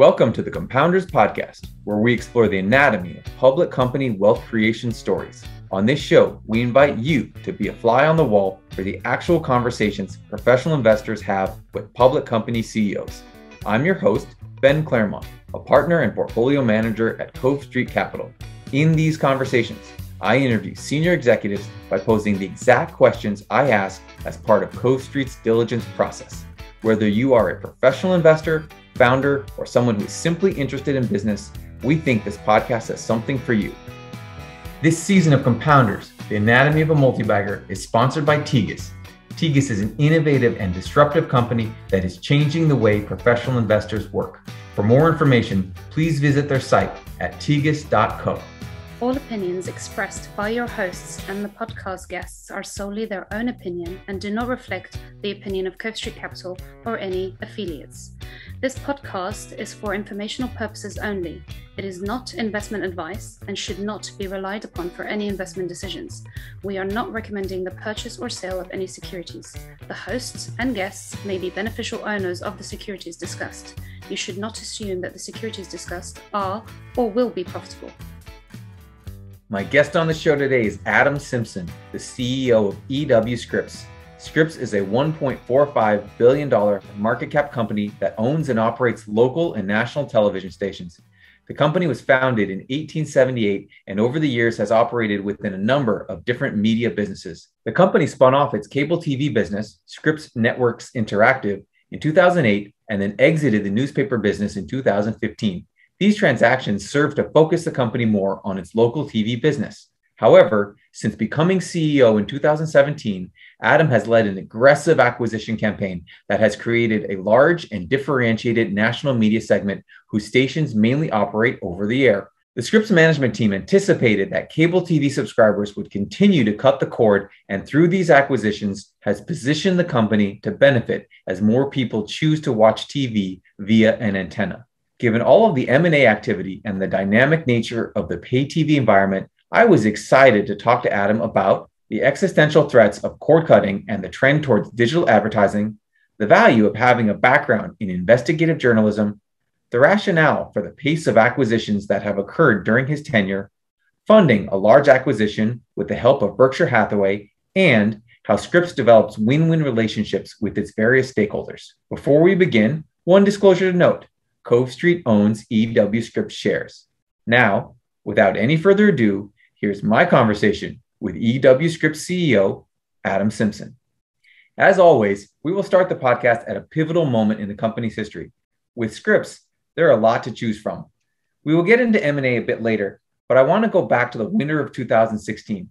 Welcome to the Compounders Podcast, where we explore the anatomy of public company wealth creation stories. On this show, we invite you to be a fly on the wall for the actual conversations professional investors have with public company CEOs. I'm your host, Ben Claremont, a partner and portfolio manager at Cove Street Capital. In these conversations, I interview senior executives by posing the exact questions I ask as part of Cove Street's diligence process. Whether you are a professional investor, founder, or someone who is simply interested in business, we think this podcast has something for you. This season of Compounders, the Anatomy of a Multibagger, is sponsored by Tegas. Tegas is an innovative and disruptive company that is changing the way professional investors work. For more information, please visit their site at tegas.co. All opinions expressed by your hosts and the podcast guests are solely their own opinion and do not reflect the opinion of Cove Street Capital or any affiliates. This podcast is for informational purposes only. It is not investment advice and should not be relied upon for any investment decisions. We are not recommending the purchase or sale of any securities. The hosts and guests may be beneficial owners of the securities discussed. You should not assume that the securities discussed are or will be profitable. My guest on the show today is Adam Symson, the CEO of E.W. Scripps. Scripps is a $1.45 billion market cap company that owns and operates local and national television stations. The company was founded in 1878 and over the years has operated within a number of different media businesses. The company spun off its cable TV business, Scripps Networks Interactive, in 2008 and then exited the newspaper business in 2015. These transactions served to focus the company more on its local TV business. However, since becoming CEO in 2017, Adam has led an aggressive acquisition campaign that has created a large and differentiated national media segment whose stations mainly operate over the air. The Scripps management team anticipated that cable TV subscribers would continue to cut the cord, and through these acquisitions has positioned the company to benefit as more people choose to watch TV via an antenna. Given all of the M&A activity and the dynamic nature of the pay TV environment, I was excited to talk to Adam about the existential threats of cord cutting and the trend towards digital advertising, the value of having a background in investigative journalism, the rationale for the pace of acquisitions that have occurred during his tenure, funding a large acquisition with the help of Berkshire Hathaway, and how Scripps develops win-win relationships with its various stakeholders. Before we begin, one disclosure to note. Cove Street owns E.W. Scripps shares. Now, without any further ado, here's my conversation with E.W. Scripps CEO, Adam Symson. As always, we will start the podcast at a pivotal moment in the company's history. With Scripps, there are a lot to choose from. We will get into M&A a bit later, but I want to go back to the winter of 2016.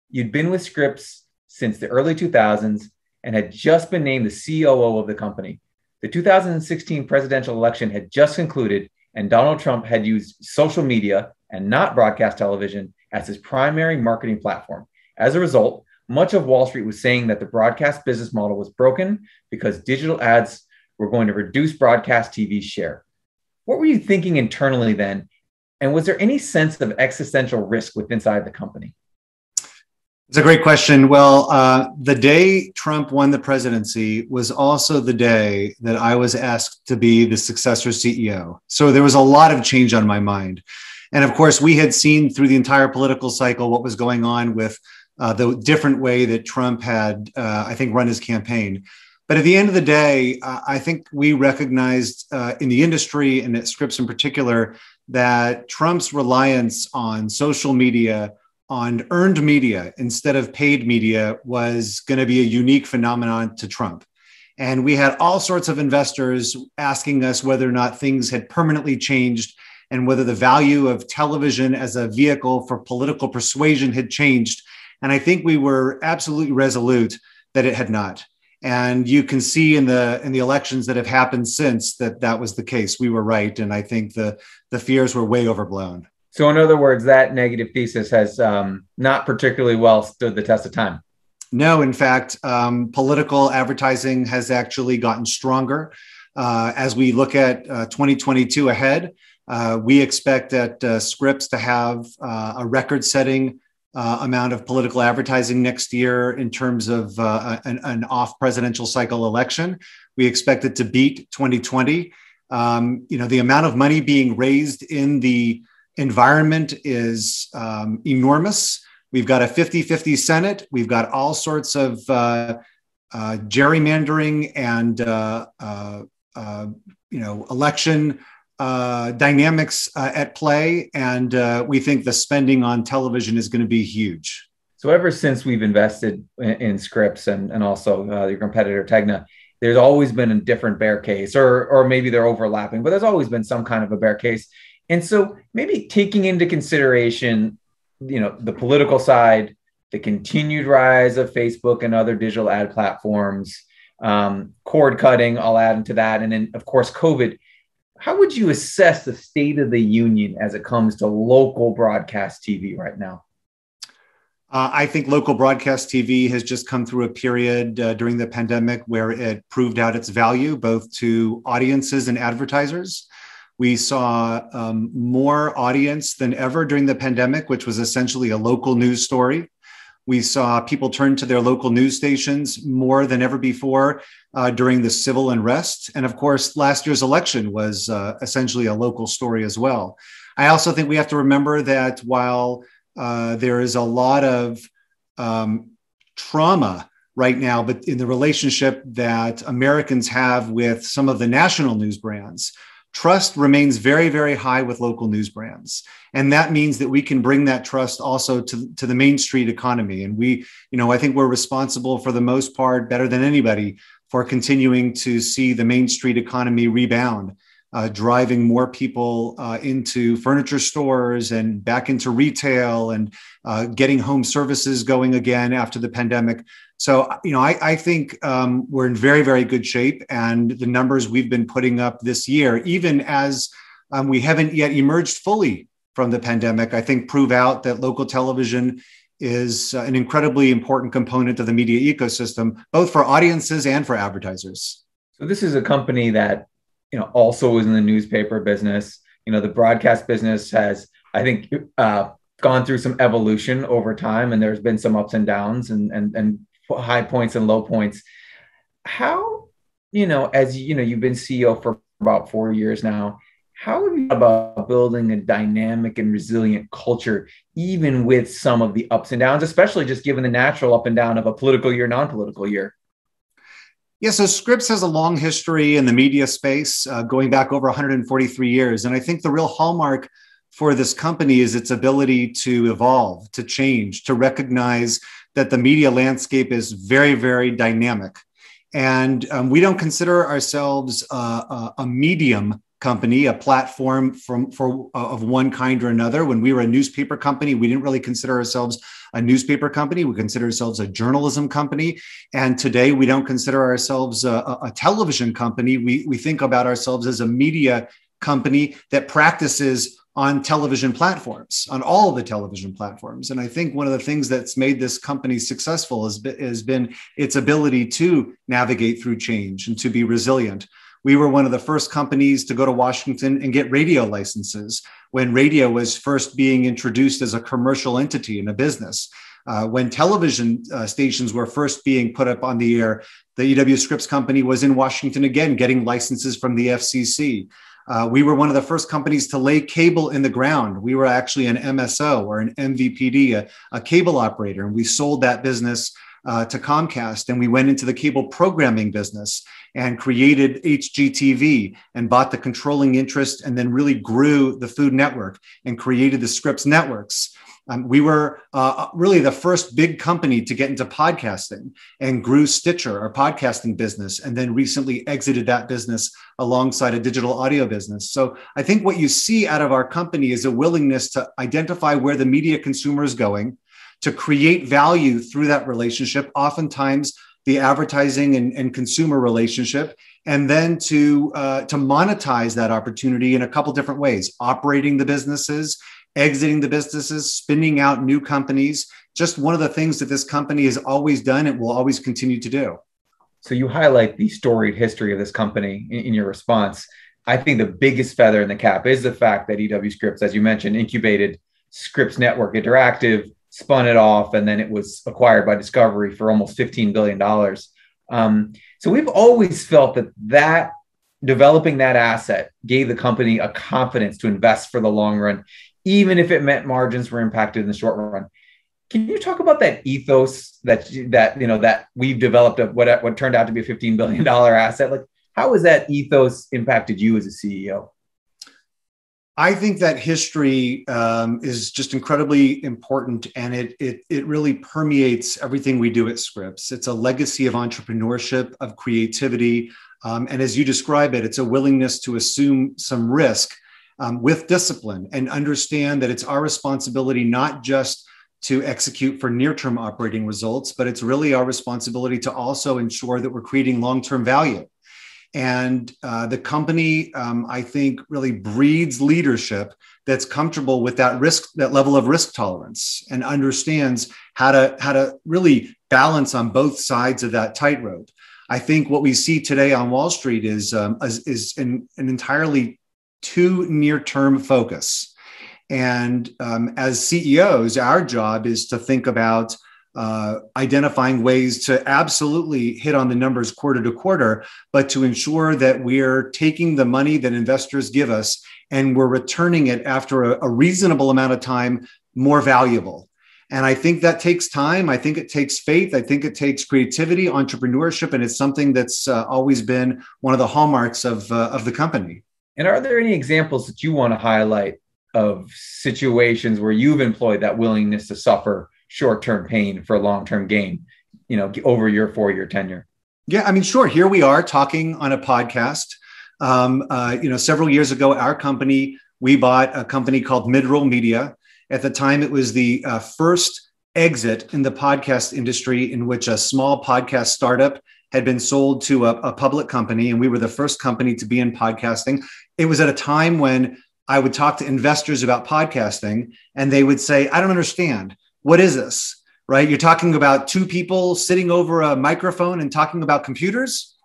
You'd been with Scripps since the early 2000s and had just been named the COO of the company. The 2016 presidential election had just concluded, and Donald Trump had used social media and not broadcast television as his primary marketing platform. As a result, much of Wall Street was saying that the broadcast business model was broken because digital ads were going to reduce broadcast TV's share. What were you thinking internally then? And was there any sense of existential risk inside the company? It's a great question. Well, the day Trump won the presidency was also the day that I was asked to be the successor CEO. So there was a lot of change on my mind. And of course, we had seen through the entire political cycle what was going on with the different way that Trump had, I think, run his campaign. But at the end of the day, I think we recognized in the industry and at Scripps in particular that Trump's reliance on social media, on earned media instead of paid media was going to be a unique phenomenon to Trump. And we had all sorts of investors asking us whether or not things had permanently changed and whether the value of television as a vehicle for political persuasion had changed. And I think we were absolutely resolute that it had not. And you can see in the elections that have happened since that was the case. We were right. And I think the fears were way overblown. So in other words, that negative thesis has not particularly well stood the test of time. No, in fact, political advertising has actually gotten stronger. As we look at 2022 ahead, we expect that Scripps to have a record-setting amount of political advertising next year in terms of an off-presidential cycle election. We expect it to beat 2020. The amount of money being raised in the environment is enormous. We've got a 50-50 Senate. We've got all sorts of gerrymandering and election dynamics at play, and we think the spending on television is going to be huge. So ever since we've invested in Scripps and also your competitor Tegna, there's always been a different bear case, or maybe they're overlapping, but there's always been some kind of a bear case. And so maybe taking into consideration, the political side, the continued rise of Facebook and other digital ad platforms, cord cutting, I'll add into that. And then, of course, COVID. How would you assess the state of the union as it comes to local broadcast TV right now? I think local broadcast TV has just come through a period during the pandemic where it proved out its value, both to audiences and advertisers. We saw more audience than ever during the pandemic, which was essentially a local news story. We saw people turn to their local news stations more than ever before during the civil unrest. And of course, last year's election was essentially a local story as well. I also think we have to remember that while there is a lot of trauma right now, but in the relationship that Americans have with some of the national news brands, trust remains very, very high with local news brands. And that means that we can bring that trust also to the Main Street economy. And I think we're responsible for the most part, better than anybody, for continuing to see the Main Street economy rebound, driving more people into furniture stores and back into retail and getting home services going again after the pandemic. So, I think we're in very, very good shape. And the numbers we've been putting up this year, even as we haven't yet emerged fully from the pandemic, I think prove out that local television is an incredibly important component of the media ecosystem, both for audiences and for advertisers. So this is a company that, also is in the newspaper business. The broadcast business has, I think, gone through some evolution over time, and there's been some ups and downs and high points and low points. How, as you've been CEO for about 4 years now, how have you thought about building a dynamic and resilient culture, even with some of the ups and downs, especially just given the natural up and down of a political year, non-political year? Yeah, so Scripps has a long history in the media space, going back over 143 years. And I think the real hallmark for this company is its ability to evolve, to change, to recognize that the media landscape is very, very dynamic. And we don't consider ourselves a medium company, a platform of one kind or another. When we were a newspaper company, we didn't really consider ourselves a newspaper company. We consider ourselves a journalism company. And today we don't consider ourselves a television company. We think about ourselves as a media company that practices on television platforms, on all of the television platforms. And I think one of the things that's made this company successful has been its ability to navigate through change and to be resilient. We were one of the first companies to go to Washington and get radio licenses when radio was first being introduced as a commercial entity in a business. When television stations were first being put up on the air, the E.W. Scripps Company was in Washington again, getting licenses from the FCC. We were one of the first companies to lay cable in the ground. We were actually an MSO or an MVPD, a cable operator, and we sold that business to Comcast, and we went into the cable programming business and created HGTV and bought the controlling interest and then really grew the Food Network and created the Scripps Networks. We were really the first big company to get into podcasting and grew Stitcher, our podcasting business, and then recently exited that business alongside a digital audio business. So I think what you see out of our company is a willingness to identify where the media consumer is going, to create value through that relationship, oftentimes the advertising and consumer relationship, and then to monetize that opportunity in a couple different ways: operating the businesses, exiting the businesses, spinning out new companies. Just one of the things that this company has always done and will always continue to do. So you highlight the storied history of this company in your response. I think the biggest feather in the cap is the fact that E.W. Scripps, as you mentioned, incubated Scripps Networks Interactive, spun it off, and then it was acquired by Discovery for almost $15 billion. So we've always felt that developing that asset gave the company a confidence to invest for the long run, even if it meant margins were impacted in the short run. Can you talk about that ethos that we've developed of what turned out to be a $15 billion asset? Like, how has that ethos impacted you as a CEO? I think that history is just incredibly important, and it really permeates everything we do at Scripps. It's a legacy of entrepreneurship, of creativity, and as you describe it, it's a willingness to assume some risk with discipline and understand that it's our responsibility not just to execute for near-term operating results, but it's really our responsibility to also ensure that we're creating long-term value. And the company, I think, really breeds leadership that's comfortable with that level of risk tolerance, and understands how to really balance on both sides of that tightrope. I think what we see today on Wall Street is an entirely too near-term focus. And as CEOs, our job is to think about identifying ways to absolutely hit on the numbers quarter to quarter, but to ensure that we're taking the money that investors give us and we're returning it after a reasonable amount of time more valuable. And I think that takes time. I think it takes faith. I think it takes creativity, entrepreneurship, and it's something that's always been one of the hallmarks of the company. And are there any examples that you want to highlight of situations where you've employed that willingness to suffer short-term pain for long-term gain, over your 4-year tenure? Yeah, I mean, sure. Here we are talking on a podcast. Several years ago, our company, we bought a company called Midroll Media. At the time, it was the first exit in the podcast industry in which a small podcast startup had been sold to a public company, and we were the first company to be in podcasting. It was at a time when I would talk to investors about podcasting, and they would say, I don't understand. What is this, right? You're talking about two people sitting over a microphone and talking about computers?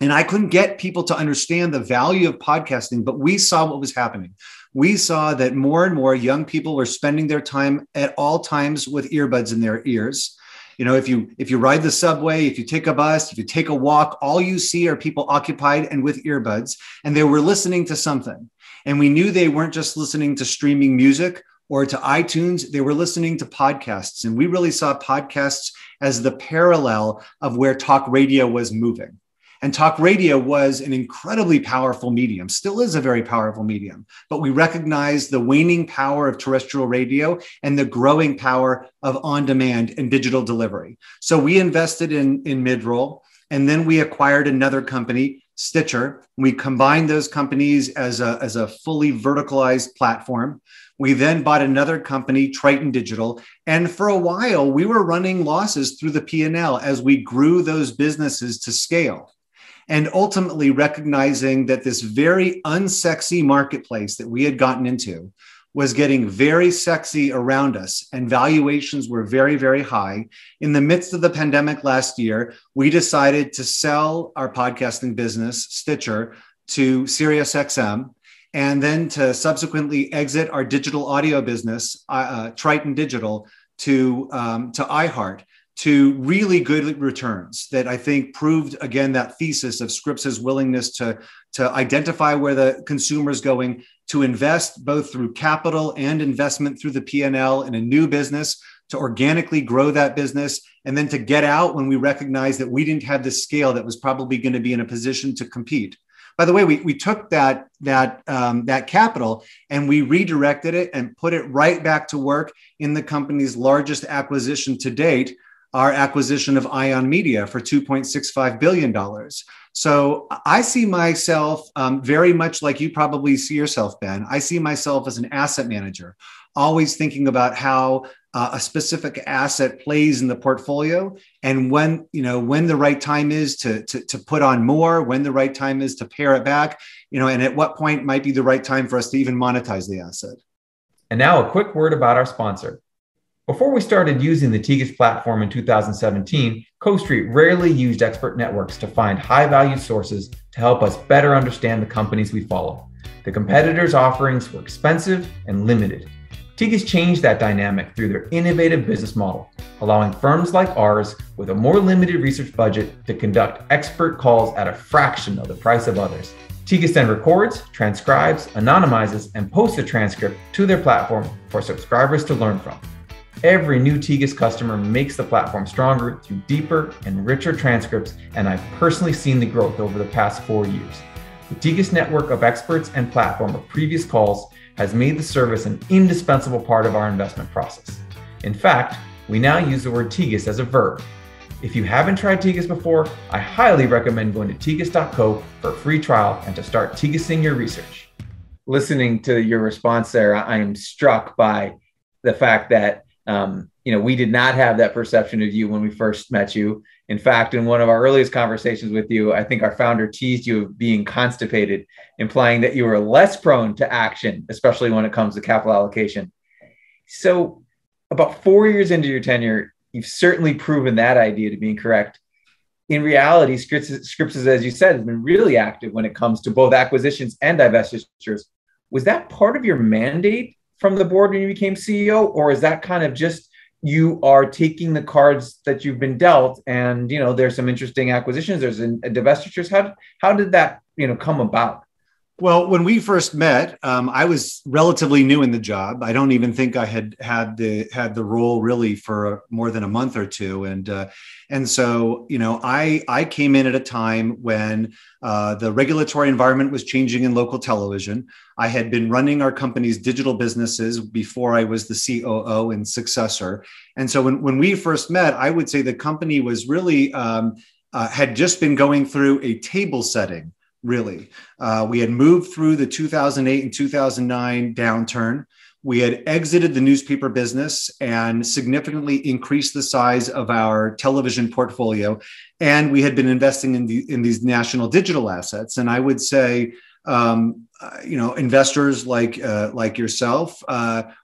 And I couldn't get people to understand the value of podcasting, but we saw what was happening. We saw that more and more young people were spending their time at all times with earbuds in their ears. If you ride the subway, if you take a bus, if you take a walk, all you see are people occupied and with earbuds, and they were listening to something. And we knew they weren't just listening to streaming music or to iTunes, they were listening to podcasts. And we really saw podcasts as the parallel of where talk radio was moving. And talk radio was an incredibly powerful medium, still is a very powerful medium, but we recognized the waning power of terrestrial radio and the growing power of on-demand and digital delivery. So we invested in Midroll, and then we acquired another company, Stitcher. We combined those companies as a fully verticalized platform. We then bought another company, Triton Digital. And for a while, we were running losses through the P&L as we grew those businesses to scale. And ultimately recognizing that this very unsexy marketplace that we had gotten into was getting very sexy around us, and valuations were very, very high. In the midst of the pandemic last year, we decided to sell our podcasting business, Stitcher, to SiriusXM, and then to subsequently exit our digital audio business, Triton Digital, to iHeart, to really good returns that I think proved, again, that thesis of Scripps's willingness to identify where the consumer is going, to invest both through capital and investment through the P&L in a new business, to organically grow that business, and then to get out when we recognized that we didn't have the scale that was probably going to be in a position to compete. By the way, we took that capital and we redirected it and put it right back to work in the company's largest acquisition to date, our acquisition of Ion Media for $2.65 billion. So I see myself very much like you probably see yourself, Ben. I see myself as an asset manager, always thinking about how a specific asset plays in the portfolio, and when the right time is to put on more, when the right time is to pare it back, and at what point might be the right time for us to even monetize the asset. And now a quick word about our sponsor. Before we started using the Tegas platform in 2017, CoStreet rarely used expert networks to find high-value sources to help us better understand the companies we follow. The competitors' offerings were expensive and limited. Tegas changed that dynamic through their innovative business model, allowing firms like ours with a more limited research budget to conduct expert calls at a fraction of the price of others. Tegas then records, transcribes, anonymizes, and posts a transcript to their platform for subscribers to learn from. Every new Tegas customer makes the platform stronger through deeper and richer transcripts, and I've personally seen the growth over the past 4 years. The Tegas network of experts and platform of previous calls has made the service an indispensable part of our investment process. In fact, we now use the word Tegas as a verb. If you haven't tried Tegas before, I highly recommend going to tegas.co for a free trial and to start Tegasing your research. Listening to your response there, I am struck by the fact that we did not have that perception of you when we first met you. In fact, in one of our earliest conversations with you, I think our founder teased you of being constipated, implying that you were less prone to action, especially when it comes to capital allocation. So about 4 years into your tenure, you've certainly proven that idea to be incorrect. In reality, Scripps, as you said, has been really active when it comes to both acquisitions and divestitures. Was that part of your mandate from the board when you became CEO, or is that kind of just you are taking the cards that you've been dealt and, there's some interesting acquisitions, there's divestitures? How did that, come about? Well, when we first met, I was relatively new in the job. I don't even think I had the role really for more than a month or two, and so I came in at a time when the regulatory environment was changing in local television. I had been running our company's digital businesses before I was the COO and successor, and so when we first met, I would say the company was really had just been going through a table setting. Really, we had moved through the 2008 and 2009 downturn. We had exited the newspaper business and significantly increased the size of our television portfolio. And we had been investing in these national digital assets. And I would say, investors like yourself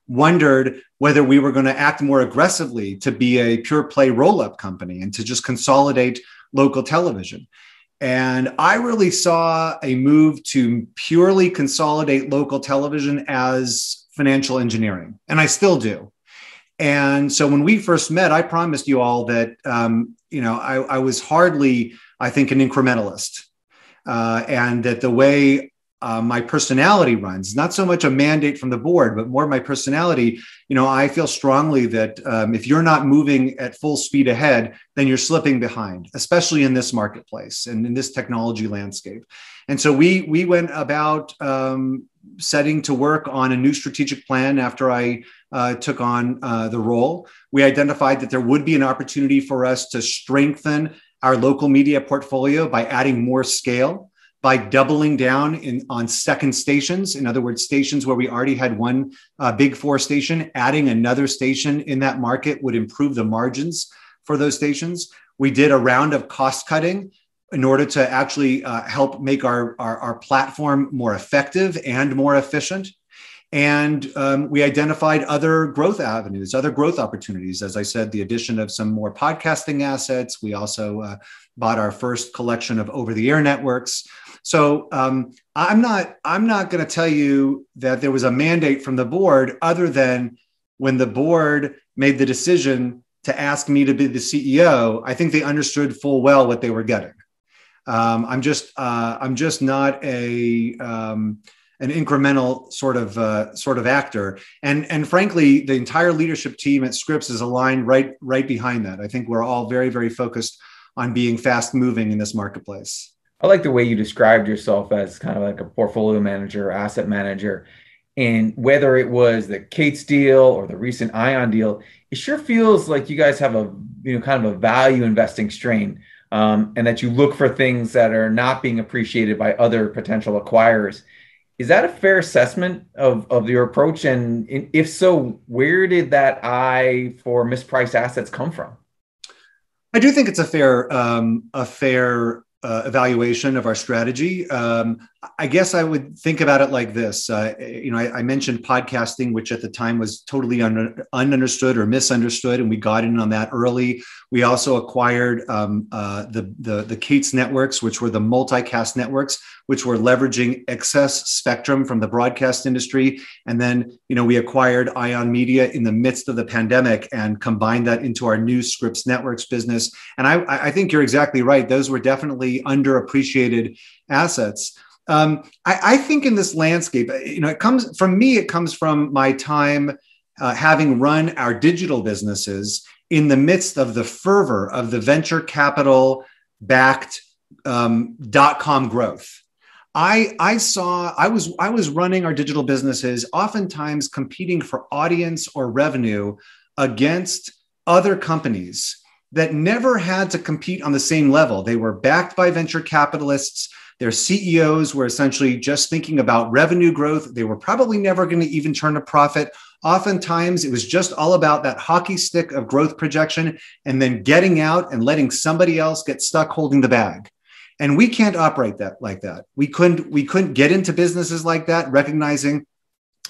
wondered whether we were going to act more aggressively to be a pure play roll-up company and to just consolidate local television. And I really saw a move to purely consolidate local television as financial engineering, and I still do. And so when we first met, I promised you all that, I was hardly, I think, an incrementalist, and that the way my personality runs, not so much a mandate from the board, but more my personality. I feel strongly that if you're not moving at full speed ahead, then you're slipping behind, especially in this marketplace and in this technology landscape. And so we went about setting to work on a new strategic plan after I took on the role. We identified that there would be an opportunity for us to strengthen our local media portfolio by adding more scale, by doubling down on second stations. In other words, stations where we already had one big four station, adding another station in that market would improve the margins for those stations. We did a round of cost cutting in order to actually help make our platform more effective and more efficient. And we identified other growth avenues, other growth opportunities. As I said, the addition of some more podcasting assets. We also bought our first collection of over-the-air networks. So I'm not going to tell you that there was a mandate from the board, other than when the board made the decision to ask me to be the CEO. I think they understood full well what they were getting. I'm just not an incremental sort of actor, and frankly, the entire leadership team at Scripps is aligned right behind that. I think we're all very, very focused on being fast moving in this marketplace. I like the way you described yourself as kind of like a portfolio manager, asset manager. And whether it was the Katz deal or the recent Ion deal, it sure feels like you guys have a kind of a value investing strain, and that you look for things that are not being appreciated by other potential acquirers. Is that a fair assessment of your approach? And if so, where did that eye for mispriced assets come from? I do think it's a fair evaluation of our strategy. I guess I would think about it like this. I mentioned podcasting, which at the time was totally ununderstood or misunderstood, and we got in on that early. We also acquired the Katz networks, which were the multicast networks, which were leveraging excess spectrum from the broadcast industry. And then, we acquired Ion Media in the midst of the pandemic and combined that into our new Scripps Networks business. And I think you're exactly right. Those were definitely underappreciated assets. I think in this landscape, it comes from my time having run our digital businesses in the midst of the fervor of the venture capital backed .com growth. I was running our digital businesses, oftentimes competing for audience or revenue against other companies that never had to compete on the same level. They were backed by venture capitalists. Their CEOs were essentially just thinking about revenue growth. They were probably never going to even turn a profit. Oftentimes, it was just all about that hockey stick of growth projection and then getting out and letting somebody else get stuck holding the bag. And we can't operate like that. We couldn't get into businesses like that, recognizing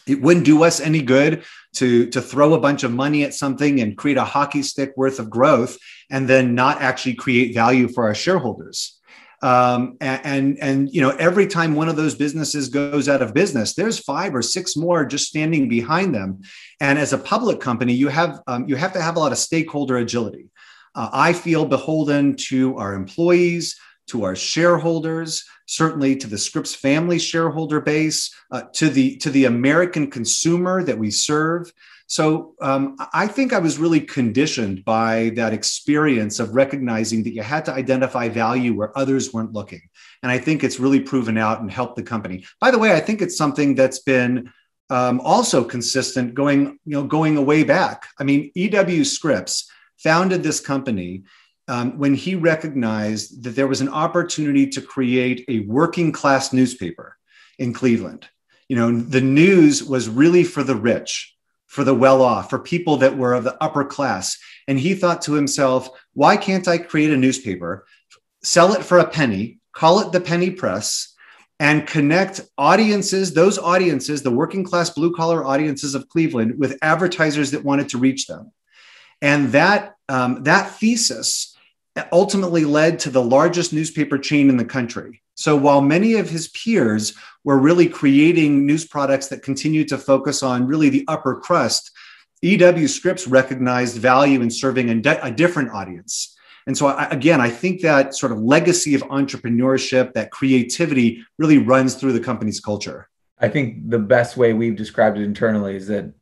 it wouldn't do us any good to throw a bunch of money at something and create a hockey stick worth of growth and then not actually create value for our shareholders. Every time one of those businesses goes out of business, there's 5 or 6 more just standing behind them. And as a public company, you have to have a lot of stakeholder agility. I feel beholden to our employees, to our shareholders, certainly to the Scripps family shareholder base, to the American consumer that we serve. So I think I was really conditioned by that experience of recognizing that you had to identify value where others weren't looking. And I think it's really proven out and helped the company. By the way, I think it's something that's been also consistent going way back. I mean, E.W. Scripps founded this company when he recognized that there was an opportunity to create a working class newspaper in Cleveland. The news was really for the rich, for the well-off, for people that were of the upper class. And he thought to himself, why can't I create a newspaper, sell it for a penny, call it the penny press, and connect audiences, those audiences, the working class blue collar audiences of Cleveland, with advertisers that wanted to reach them. And that thesis ultimately led to the largest newspaper chain in the country. So while many of his peers were really creating news products that continued to focus on really the upper crust, E.W. Scripps recognized value in serving a different audience. And so, I think that sort of legacy of entrepreneurship, that creativity really runs through the company's culture. I think the best way we've described it internally is that,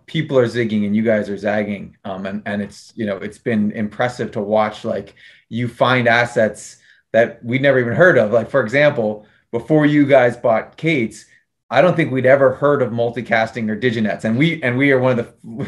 people are zigging and you guys are zagging. And it's, it's been impressive to watch, like, you find assets that we'd never even heard of. Like, for example, before you guys bought Katz, I don't think we'd ever heard of multicasting or diginets. And we are one of the,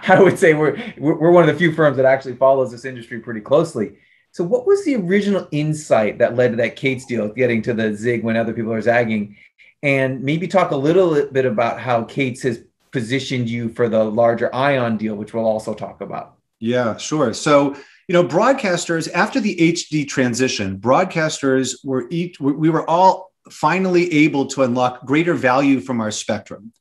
I would say we're one of the few firms that actually follows this industry pretty closely. So what was the original insight that led to that Katz deal, getting to the zig when other people are zagging? And maybe talk a little bit about how Katz has positioned you for the larger Ion deal, which we'll also talk about. Yeah, sure. So, broadcasters, after the HD transition, broadcasters we were all finally able to unlock greater value from our spectrum.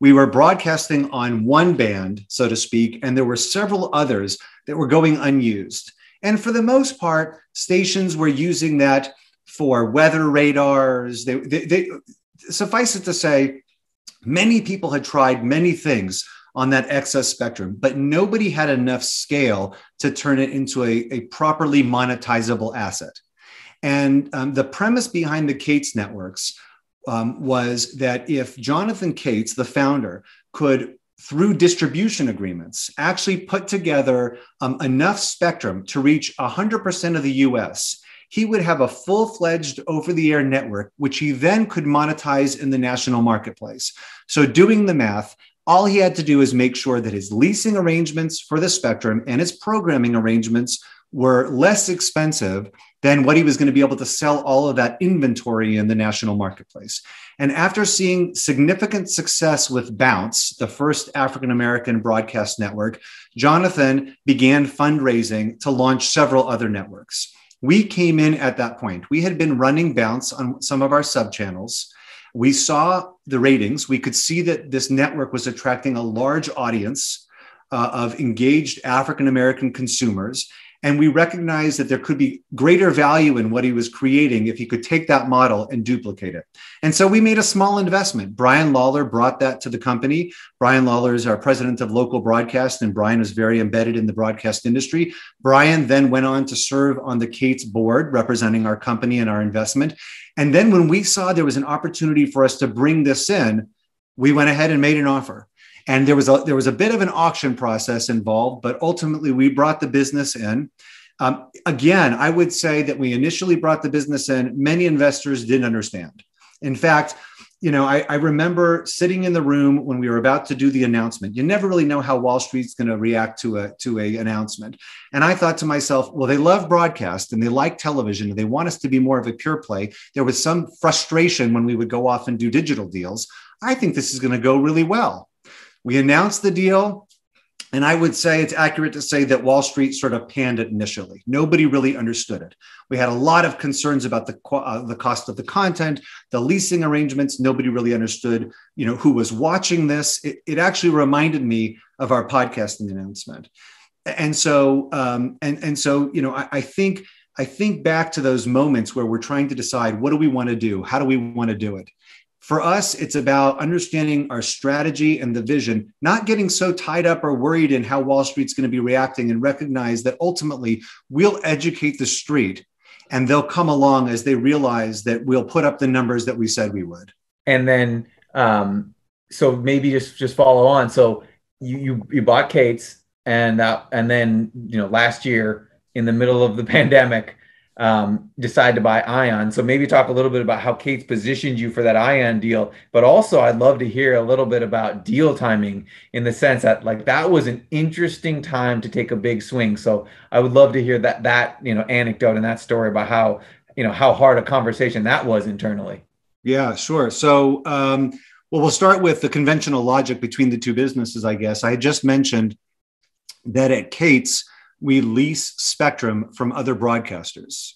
We were broadcasting on one band, so to speak, and there were several others that were going unused. And for the most part, stations were using that for weather radars. They suffice it to say, many people had tried many things on that excess spectrum, but nobody had enough scale to turn it into a properly monetizable asset. And the premise behind the Katz networks was that if Jonathan Katz, the founder, could, through distribution agreements, actually put together enough spectrum to reach 100% of the US, he would have a full-fledged over-the-air network, which he then could monetize in the national marketplace. So doing the math, all he had to do is make sure that his leasing arrangements for the spectrum and his programming arrangements were less expensive than what he was going to be able to sell all of that inventory in the national marketplace. And after seeing significant success with Bounce, the first African-American broadcast network, Jonathan began fundraising to launch several other networks. We came in at that point. We had been running Bounce on some of our sub-channels. We saw the ratings. We could see that this network was attracting a large audience of engaged African-American consumers. And we recognized that there could be greater value in what he was creating if he could take that model and duplicate it. And so we made a small investment. Brian Lawler brought that to the company. Brian Lawler is our president of local broadcast, and Brian is very embedded in the broadcast industry. Brian then went on to serve on the Katz board, representing our company and our investment. And then when we saw there was an opportunity for us to bring this in, we went ahead and made an offer. And there was a bit of an auction process involved, but ultimately we brought the business in. Again, I would say that we initially brought the business in. Many investors didn't understand. In fact, I remember sitting in the room when we were about to do the announcement. You never really know how Wall Street's going to react to a announcement. And I thought to myself, well, they love broadcast and they like television and they want us to be more of a pure play. There was some frustration when we would go off and do digital deals. I think this is going to go really well. We announced the deal, and I would say it's accurate to say that Wall Street sort of panned it initially. Nobody really understood it. We had a lot of concerns about the cost of the content, the leasing arrangements. Nobody really understood, who was watching this. It actually reminded me of our podcasting announcement. And so, I think back to those moments where we're trying to decide, what do we want to do? How do we want to do it? For us, it's about understanding our strategy and the vision, not getting so tied up or worried in how Wall Street's going to be reacting, and recognize that ultimately we'll educate the street and they'll come along as they realize that we'll put up the numbers that we said we would. And then, so maybe just follow on. So you bought Katz, and then, last year in the middle of the pandemic, decide to buy Ion. So maybe talk a little bit about how Katz positioned you for that Ion deal, but also I'd love to hear a little bit about deal timing, in the sense that that was an interesting time to take a big swing. So I would love to hear that anecdote and that story about how hard a conversation that was internally. Yeah, sure. So, we'll start with the conventional logic between the two businesses, I guess. I just mentioned that at Katz, we lease spectrum from other broadcasters.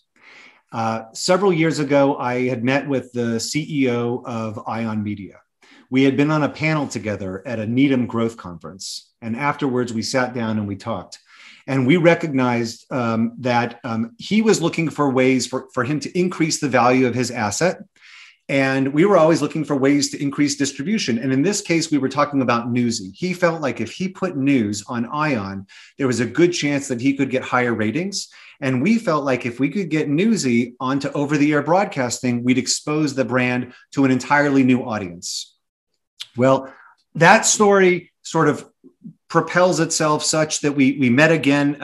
Several years ago, I had met with the CEO of Ion Media. We had been on a panel together at a Needham Growth Conference. And afterwards, we sat down and we talked. And we recognized that he was looking for ways for him to increase the value of his asset. And we were always looking for ways to increase distribution. And in this case, we were talking about Newsy. He felt like if he put news on Ion, there was a good chance that he could get higher ratings. And we felt like if we could get Newsy onto over-the-air broadcasting, we'd expose the brand to an entirely new audience. Well, that story sort of propels itself such that we met again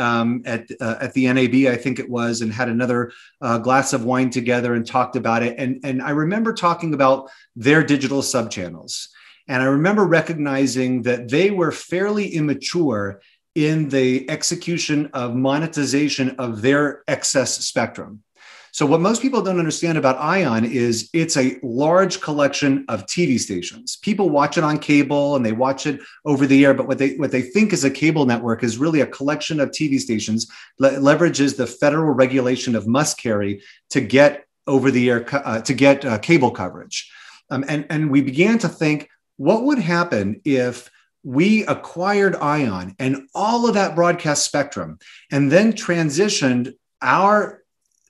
at the NAB, I think it was, and had another glass of wine together and talked about it. And I remember talking about their digital subchannels. And I remember recognizing that they were fairly immature in the execution of monetization of their excess spectrum. So what most people don't understand about Ion is it's a large collection of TV stations. People watch it on cable and they watch it over the air, but what they think is a cable network is really a collection of TV stations that leverages the federal regulation of must carry to get over the air, to get cable coverage. And we began to think, what would happen if we acquired Ion and all of that broadcast spectrum and then transitioned our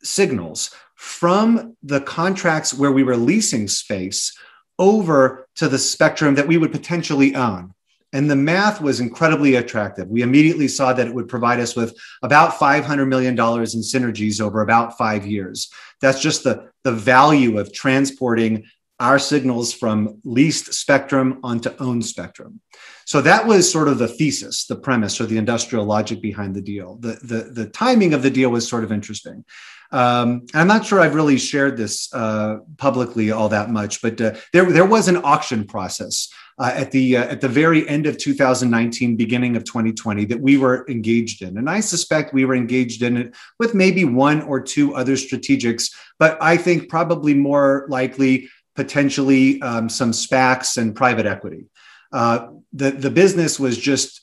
signals from the contracts where we were leasing space over to the spectrum that we would potentially own. And the math was incredibly attractive. We immediately saw that it would provide us with about $500 million in synergies over about 5 years. That's just the value of transporting our signals from leased spectrum onto owned spectrum. So that was sort of the thesis, the premise, or the industrial logic behind the deal. The timing of the deal was sort of interesting. I'm not sure I've really shared this publicly all that much, but there was an auction process at the very end of 2019, beginning of 2020, that we were engaged in. And I suspect we were engaged in it with maybe one or two other strategics, but I think probably more likely potentially some SPACs and private equity. The business was just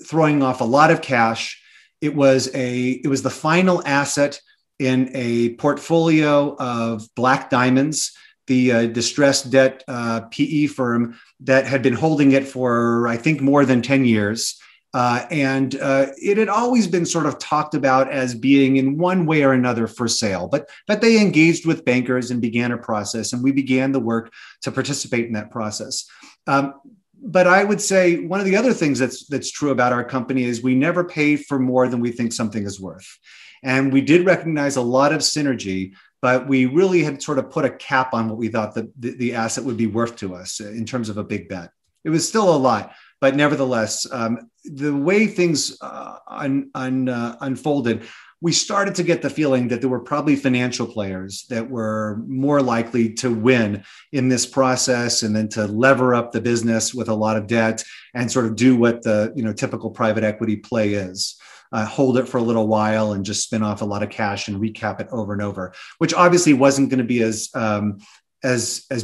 throwing off a lot of cash. It was the final asset in a portfolio of Black Diamonds, the distressed debt PE firm that had been holding it for, I think, more than 10 years. And it had always been sort of talked about as being in one way or another for sale, but they engaged with bankers and began a process, and we began the work to participate in that process. But I would say one of the other things that's true about our company is we never pay for more than we think something is worth. And we did recognize a lot of synergy, but we really had sort of put a cap on what we thought the asset would be worth to us in terms of a big bet. It was still a lot. But nevertheless, the way things unfolded, we started to get the feeling that there were probably financial players that were more likely to win in this process, and then to lever up the business with a lot of debt and sort of do what the typical private equity play is. Hold it for a little while and just spin off a lot of cash and recap it over and over, which obviously wasn't going to be as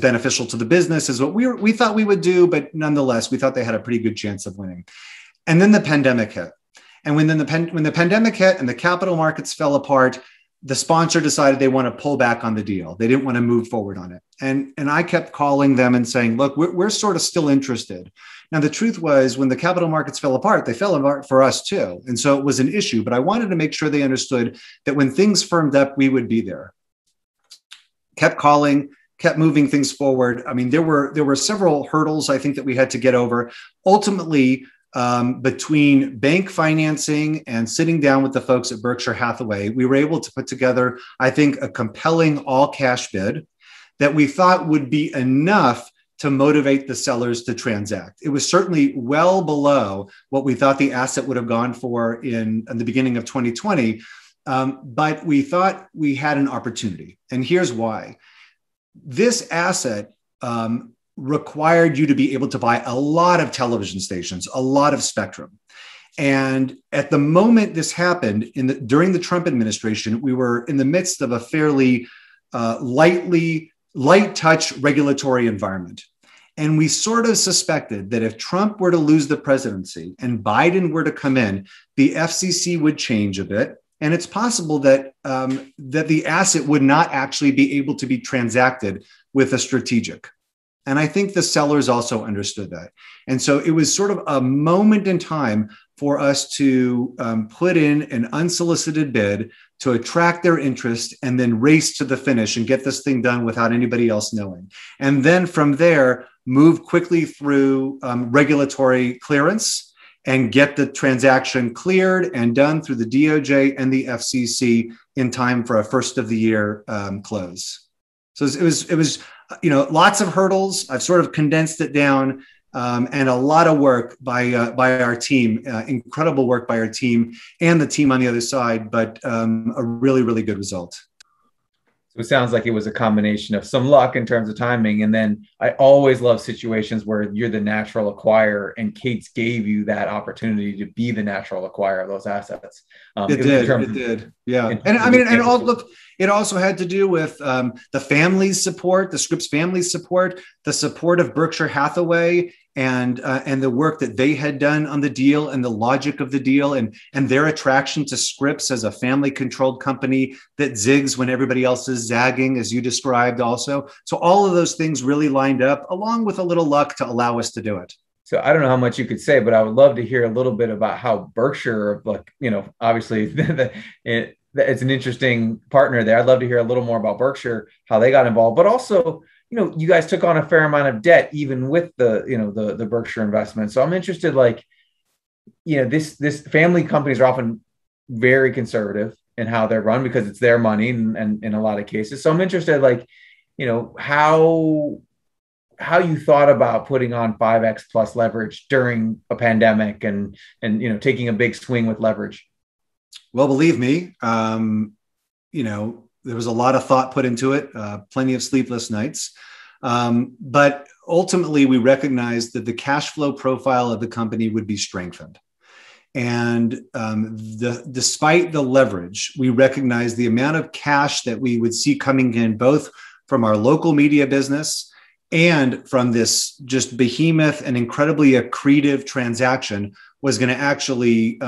beneficial to the business as what we thought we would do, but nonetheless, we thought they had a pretty good chance of winning. And then the pandemic hit. And when the pandemic hit and the capital markets fell apart, the sponsor decided they want to pull back on the deal. They didn't want to move forward on it. And I kept calling them and saying, look, we're sort of still interested. Now, the truth was, when the capital markets fell apart, they fell apart for us too. And so it was an issue, but I wanted to make sure they understood that when things firmed up, we would be there. Kept calling, kept moving things forward. I mean, there were several hurdles, I think, that we had to get over. Ultimately, between bank financing and sitting down with the folks at Berkshire Hathaway, we were able to put together, I think, a compelling all-cash bid that we thought would be enough to motivate the sellers to transact. It was certainly well below what we thought the asset would have gone for in the beginning of 2020, but we thought we had an opportunity. And here's why. This asset required you to be able to buy a lot of television stations, a lot of spectrum. And at the moment this happened, during the Trump administration, we were in the midst of a fairly light touch regulatory environment. And we sort of suspected that if Trump were to lose the presidency and Biden were to come in, the FCC would change a bit. And it's possible that the asset would not actually be able to be transacted with a strategic. And I think the sellers also understood that. And so it was sort of a moment in time for us to put in an unsolicited bid to attract their interest and then race to the finish and get this thing done without anybody else knowing. And then from there, move quickly through regulatory clearance and get the transaction cleared and done through the DOJ and the FCC in time for a first of the year close. So it was lots of hurdles. I've sort of condensed it down, and a lot of work by our team, incredible work by our team and the team on the other side, but a really, really good result. So it sounds like it was a combination of some luck in terms of timing. And then I always love situations where you're the natural acquirer and Katz gave you that opportunity to be the natural acquirer of those assets. It did. Yeah. And I mean, look, it also had to do with the family's support, the Scripps family's support, the support of Berkshire Hathaway, and the work that they had done on the deal and the logic of the deal and their attraction to Scripps as a family-controlled company that zigs when everybody else is zagging, as you described also. So all of those things really lined up, along with a little luck to allow us to do it. So I don't know how much you could say, but I would love to hear a little bit about how Berkshire, obviously it's an interesting partner there. I'd love to hear a little more about Berkshire, how they got involved, but also, you guys took on a fair amount of debt, even with the Berkshire investment. So I'm interested, this family companies are often very conservative in how they're run because it's their money and in a lot of cases. So I'm interested, how you thought about putting on 5x plus leverage during a pandemic and taking a big swing with leverage. Well, believe me, there was a lot of thought put into it, plenty of sleepless nights. But ultimately, we recognized that the cash flow profile of the company would be strengthened. And despite the leverage, we recognized the amount of cash that we would see coming in, both from our local media business and from this just behemoth and incredibly accretive transaction, was going to actually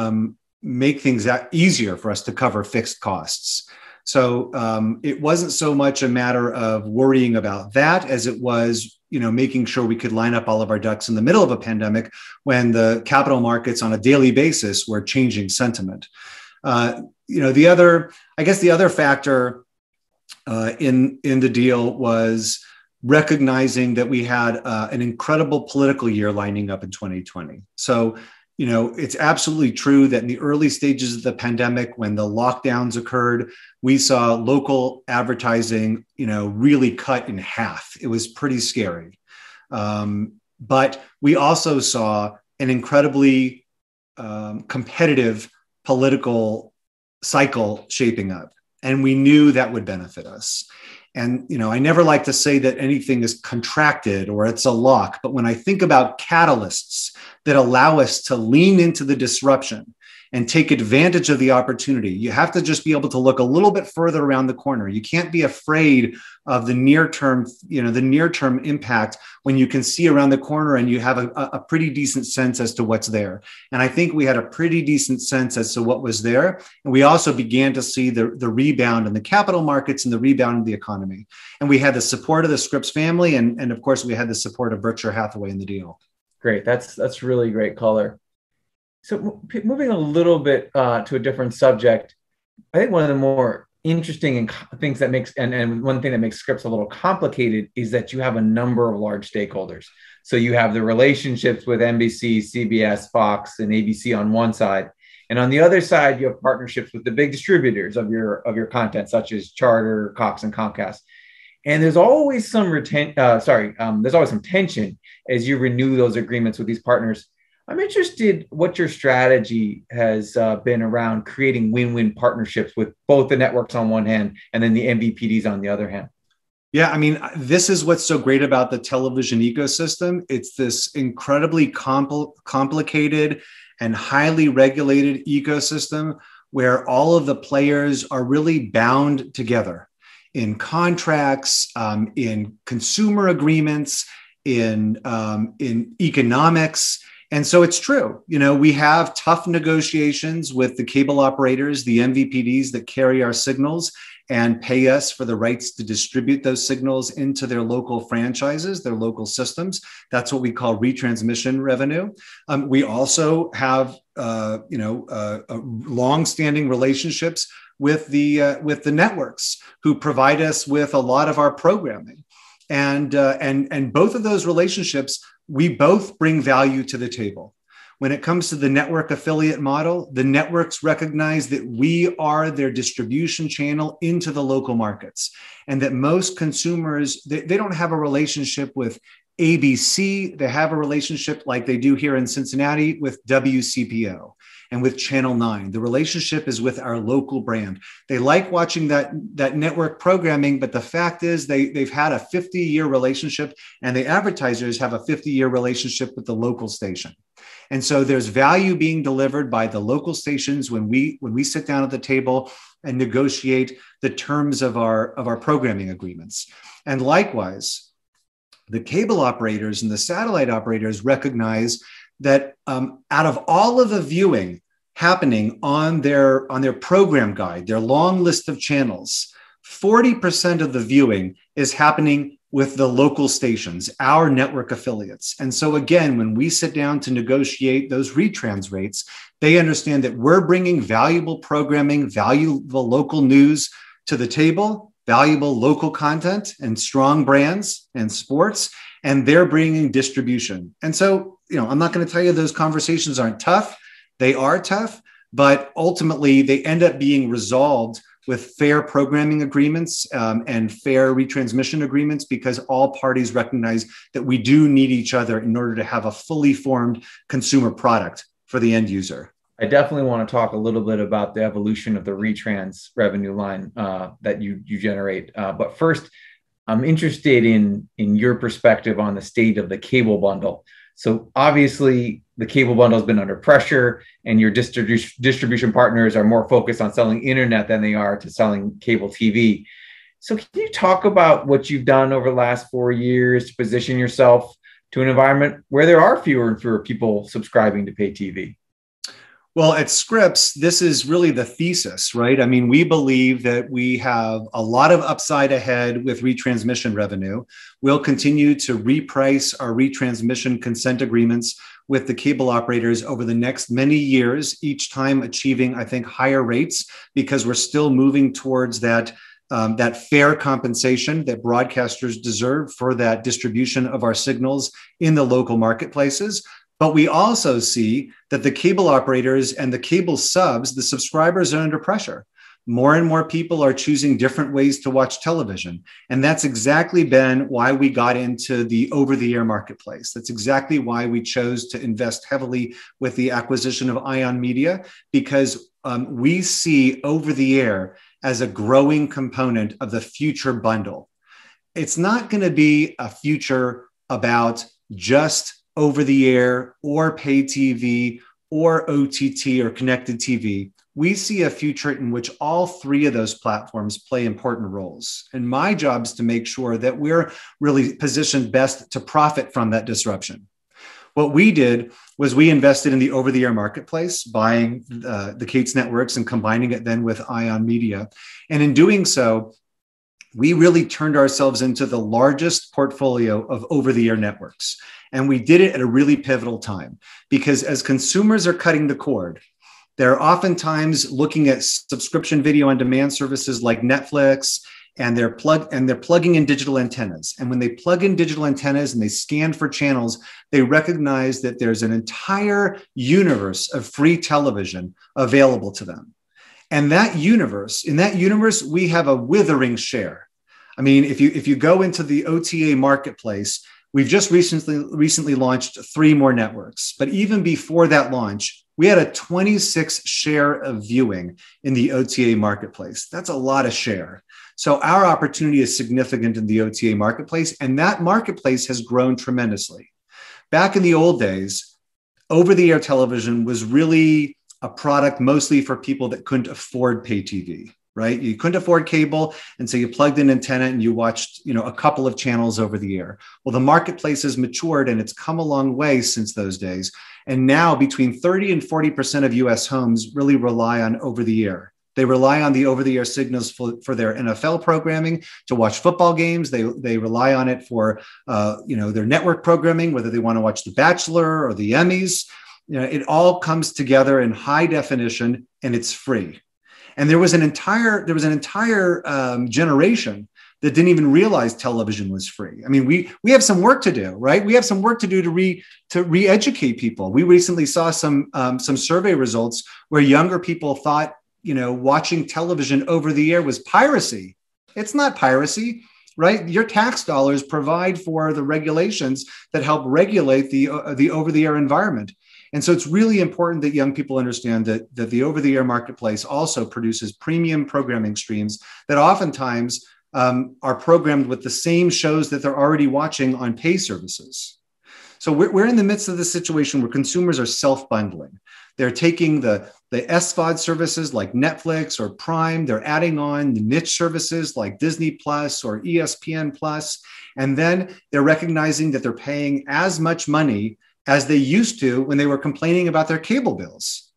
make things easier for us to cover fixed costs. So it wasn't so much a matter of worrying about that as it was, making sure we could line up all of our ducks in the middle of a pandemic when the capital markets on a daily basis were changing sentiment. The other factor in the deal was recognizing that we had an incredible political year lining up in 2020. So, it's absolutely true that in the early stages of the pandemic, when the lockdowns occurred, we saw local advertising, really cut in half. It was pretty scary. But we also saw an incredibly competitive political cycle shaping up, and we knew that would benefit us. And, I never like to say that anything is contracted or it's a lock, but when I think about catalysts that allow us to lean into the disruption and take advantage of the opportunity, you have to just be able to look a little bit further around the corner. You can't be afraid of the near term impact when you can see around the corner and you have a pretty decent sense as to what's there. And I think we had a pretty decent sense as to what was there. And we also began to see the rebound in the capital markets and the rebound in the economy. And we had the support of the Scripps family. And of course, we had the support of Berkshire Hathaway in the deal. Great. That's really great color. So moving a little bit to a different subject, I think one of the more interesting things that makes, and one thing that makes Scripps a little complicated is that you have a number of large stakeholders. So you have the relationships with NBC, CBS, Fox, and ABC on one side. And on the other side, you have partnerships with the big distributors of your content, such as Charter, Cox, and Comcast. And there's always some there's always some tension as you renew those agreements with these partners. I'm interested what your strategy has been around creating win-win partnerships with both the networks on one hand and then the MVPDs on the other hand. Yeah, this is what's so great about the television ecosystem. It's this incredibly complicated and highly regulated ecosystem where all of the players are really bound together in contracts, in consumer agreements, in economics. And so it's true. We have tough negotiations with the cable operators, the MVPDs that carry our signals and pay us for the rights to distribute those signals into their local franchises, their local systems. That's what we call retransmission revenue. We also have, long-standing relationships with the networks who provide us with a lot of our programming. And both of those relationships, we both bring value to the table. When it comes to the network affiliate model, the networks recognize that we are their distribution channel into the local markets, and that most consumers, they don't have a relationship with ABC. They have a relationship like they do here in Cincinnati with WCPO and with Channel 9. The relationship is with our local brand. They like watching that network programming, but the fact is they've had a 50-year relationship, and the advertisers have a 50-year relationship with the local station. And so there's value being delivered by the local stations when we sit down at the table and negotiate the terms of our programming agreements. And likewise, the cable operators and the satellite operators recognize that out of all of the viewing happening on their program guide, their long list of channels, 40% of the viewing is happening with the local stations, our network affiliates. And so again, when we sit down to negotiate those retrans rates, they understand that we're bringing valuable programming, valuable local news to the table, valuable local content and strong brands and sports, and they're bringing distribution. And so, I'm not going to tell you those conversations aren't tough. They are tough, but ultimately they end up being resolved with fair programming agreements and fair retransmission agreements, because all parties recognize that we do need each other in order to have a fully formed consumer product for the end user. I definitely want to talk a little bit about the evolution of the retrans revenue line that you generate. But first, I'm interested in your perspective on the state of the cable bundle. So obviously, the cable bundle has been under pressure, and your distribution partners are more focused on selling internet than they are to selling cable TV. So can you talk about what you've done over the last 4 years to position yourself to an environment where there are fewer and fewer people subscribing to pay TV? Well, at Scripps, this is really the thesis, right? I mean, we believe that we have a lot of upside ahead with retransmission revenue. We'll continue to reprice our retransmission consent agreements with the cable operators over the next many years, each time achieving, I think, higher rates, because we're still moving towards that fair compensation that broadcasters deserve for that distribution of our signals in the local marketplaces. But we also see that the cable operators and the cable subs, the subscribers, are under pressure. More and more people are choosing different ways to watch television. And that's exactly been why we got into the over-the-air marketplace. That's exactly why we chose to invest heavily with the acquisition of Ion Media, because we see over-the-air as a growing component of the future bundle. It's not going to be a future about just over the air or pay TV or OTT or connected TV. We see a future in which all three of those platforms play important roles. And my job is to make sure that we're really positioned best to profit from that disruption. What we did was we invested in the over-the-air marketplace, buying the Katz networks and combining it then with Ion Media. And in doing so, we really turned ourselves into the largest portfolio of over-the-air networks. And we did it at a really pivotal time, because as consumers are cutting the cord, they're oftentimes looking at subscription video on demand services like Netflix, and they're plugging in digital antennas. And when they plug in digital antennas and they scan for channels, they recognize that there's an entire universe of free television available to them. And in that universe, we have a withering share. I mean, if you go into the OTA marketplace, we've just recently launched 3 more networks. But even before that launch, we had a 26 share of viewing in the OTA marketplace. That's a lot of share. So our opportunity is significant in the OTA marketplace, and that marketplace has grown tremendously. Back in the old days, over-the-air television was really a product mostly for people that couldn't afford pay TV, right? You couldn't afford cable, and so you plugged in an antenna and you watched, a couple of channels over the air. Well, the marketplace has matured, and it's come a long way since those days. And now between 30 and 40% of US homes really rely on over-the-air. They rely on the over-the-air signals for their NFL programming to watch football games. They rely on it for their network programming, whether they want to watch The Bachelor or the Emmys. It all comes together in high definition, and it's free. And there was an entire generation that didn't even realize television was free. I mean, we have some work to do, right? We have some work to do to re-educate people. We recently saw some survey results where younger people thought, watching television over the air was piracy. It's not piracy, right? Your tax dollars provide for the regulations that help regulate the over-the-air environment. And so it's really important that young people understand that the over-the-air marketplace also produces premium programming streams that oftentimes are programmed with the same shows that they're already watching on pay services. So we're in the midst of the situation where consumers are self-bundling. They're taking the SVOD services like Netflix or Prime. They're adding on the niche services like Disney Plus or ESPN Plus. And then they're recognizing that they're paying as much money as they used to when they were complaining about their cable bills.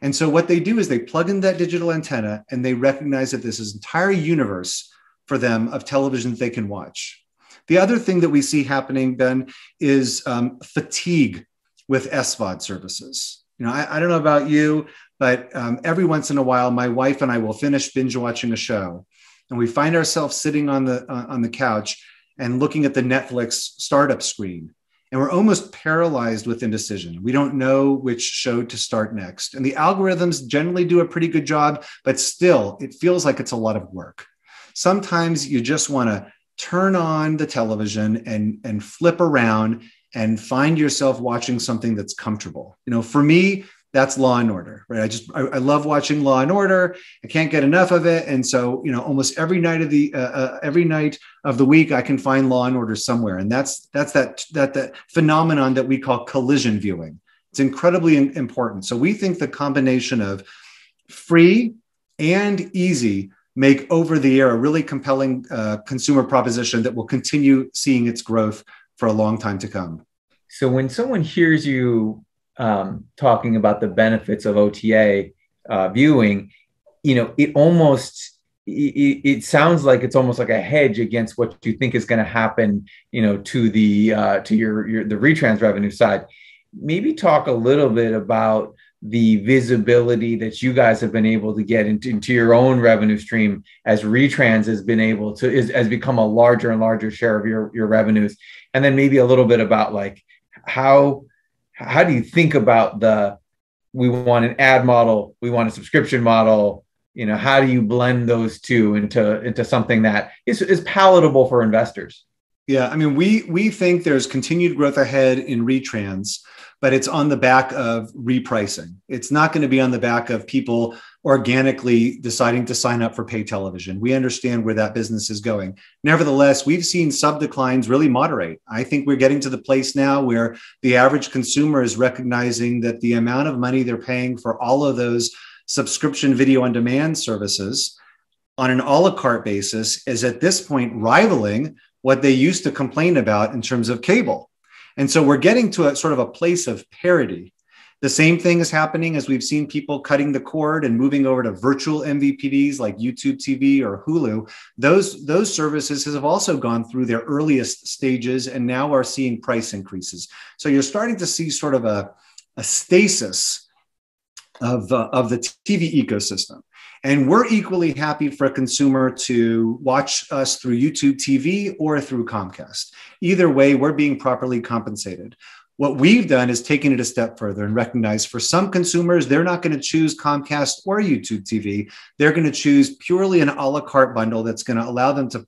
And so what they do is they plug in that digital antenna, and they recognize that this is an entire universe for them of television that they can watch. The other thing that we see happening, Ben, is fatigue with SVOD services. I don't know about you, but every once in a while, my wife and I will finish binge watching a show, and we find ourselves sitting on the couch and looking at the Netflix startup screen, and we're almost paralyzed with indecision. We don't know which show to start next, and the algorithms generally do a pretty good job, but still, it feels like it's a lot of work. Sometimes you just want to turn on the television and flip around and find yourself watching something that's comfortable. For me, that's Law and Order, right? I love watching Law and Order. I can't get enough of it, and so almost every night of the week, I can find Law and Order somewhere, and that's that phenomenon that we call collision viewing. It's incredibly important. So we think the combination of free and easy make over the air a really compelling consumer proposition that will continue seeing its growth for a long time to come. So when someone hears you talking about the benefits of OTA viewing, it sounds like it's almost like a hedge against what you think is going to happen, to the the retrans revenue side. Maybe talk a little bit about the visibility that you guys have been able to get into your own revenue stream as retrans has become a larger and larger share of your revenues. And then maybe a little bit about like how do you think about we want an ad model, we want a subscription model, how do you blend those two into something that is palatable for investors? Yeah, I mean, we think there's continued growth ahead in retrans, but it's on the back of repricing. It's not going to be on the back of people organically deciding to sign up for pay television. We understand where that business is going. Nevertheless, we've seen sub declines really moderate. I think we're getting to the place now where the average consumer is recognizing that the amount of money they're paying for all of those subscription video on demand services on an a la carte basis is at this point rivaling what they used to complain about in terms of cable. And so we're getting to a sort of a place of parity. The same thing is happening as we've seen people cutting the cord and moving over to virtual MVPDs like YouTube TV or Hulu. Those services have also gone through their earliest stages and now are seeing price increases. So you're starting to see sort of a stasis of the TV ecosystem. And we're equally happy for a consumer to watch us through YouTube TV or through Comcast. Either way, we're being properly compensated. What we've done is taken it a step further and recognized for some consumers, they're not going to choose Comcast or YouTube TV. They're going to choose purely an a la carte bundle that's going to allow them to